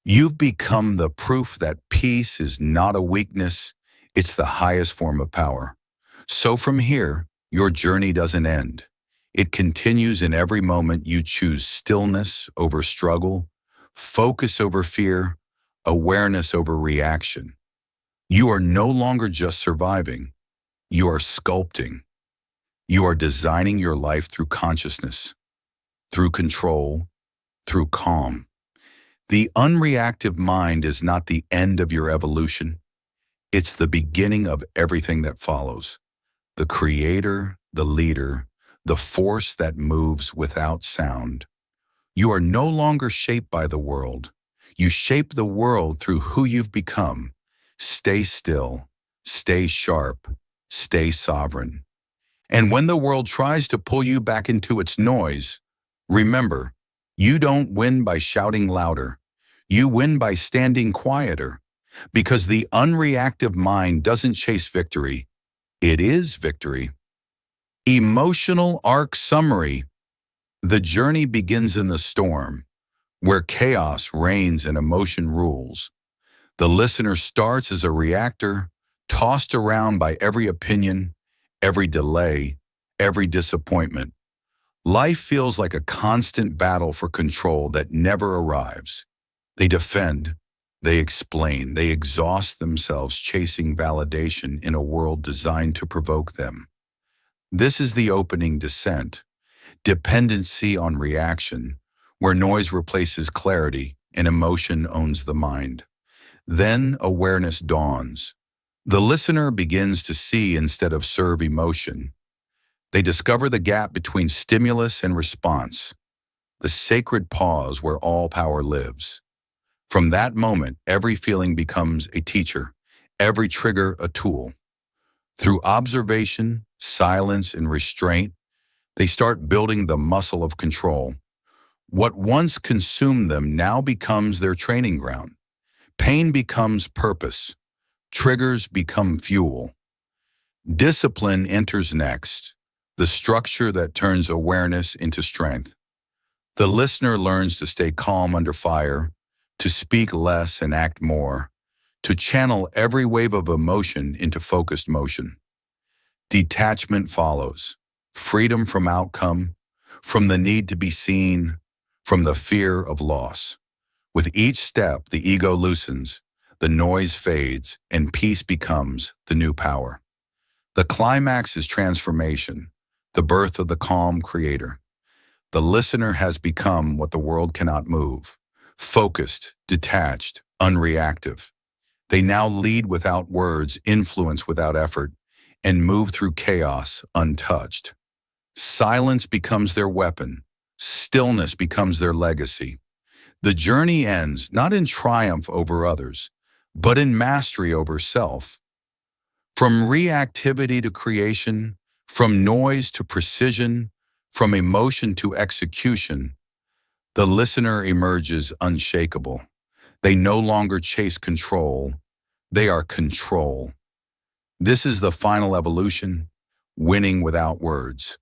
You've become the proof that peace is not a weakness, it's the highest form of power. So from here, your journey doesn't end. It continues in every moment you choose stillness over struggle, focus over fear, awareness over reaction. You are no longer just surviving. You are sculpting. You are designing your life through consciousness, through control, through calm. The unreactive mind is not the end of your evolution. It's the beginning of everything that follows. The creator, the leader, the force that moves without sound. You are no longer shaped by the world. You shape the world through who you've become. Stay still, stay sharp, stay sovereign. And when the world tries to pull you back into its noise, remember, you don't win by shouting louder. You win by standing quieter. Because the unreactive mind doesn't chase victory. It is victory. Emotional arc summary. The journey begins in the storm, where chaos reigns and emotion rules. The listener starts as a reactor, tossed around by every opinion, every delay, every disappointment. Life feels like a constant battle for control that never arrives. They defend, they explain, they exhaust themselves chasing validation in a world designed to provoke them. This is the opening descent, dependency on reaction, where noise replaces clarity and emotion owns the mind. Then awareness dawns. The listener begins to see instead of serve emotion. They discover the gap between stimulus and response, the sacred pause where all power lives. From that moment, every feeling becomes a teacher, every trigger a tool. Through observation, silence, and restraint, they start building the muscle of control. What once consumed them now becomes their training ground. Pain becomes purpose. Triggers become fuel. Discipline enters next, the structure that turns awareness into strength. The listener learns to stay calm under fire, to speak less and act more, to channel every wave of emotion into focused motion. Detachment follows, freedom from outcome, from the need to be seen, from the fear of loss. With each step, the ego loosens, the noise fades, and peace becomes the new power. The climax is transformation, the birth of the calm creator. The listener has become what the world cannot move, focused, detached, unreactive. They now lead without words, influence without effort, and move through chaos untouched. Silence becomes their weapon. Stillness becomes their legacy. The journey ends not in triumph over others, but in mastery over self. From reactivity to creation, from noise to precision, from emotion to execution, the listener emerges unshakable. They no longer chase control, they are control. This is the final evolution, winning without words.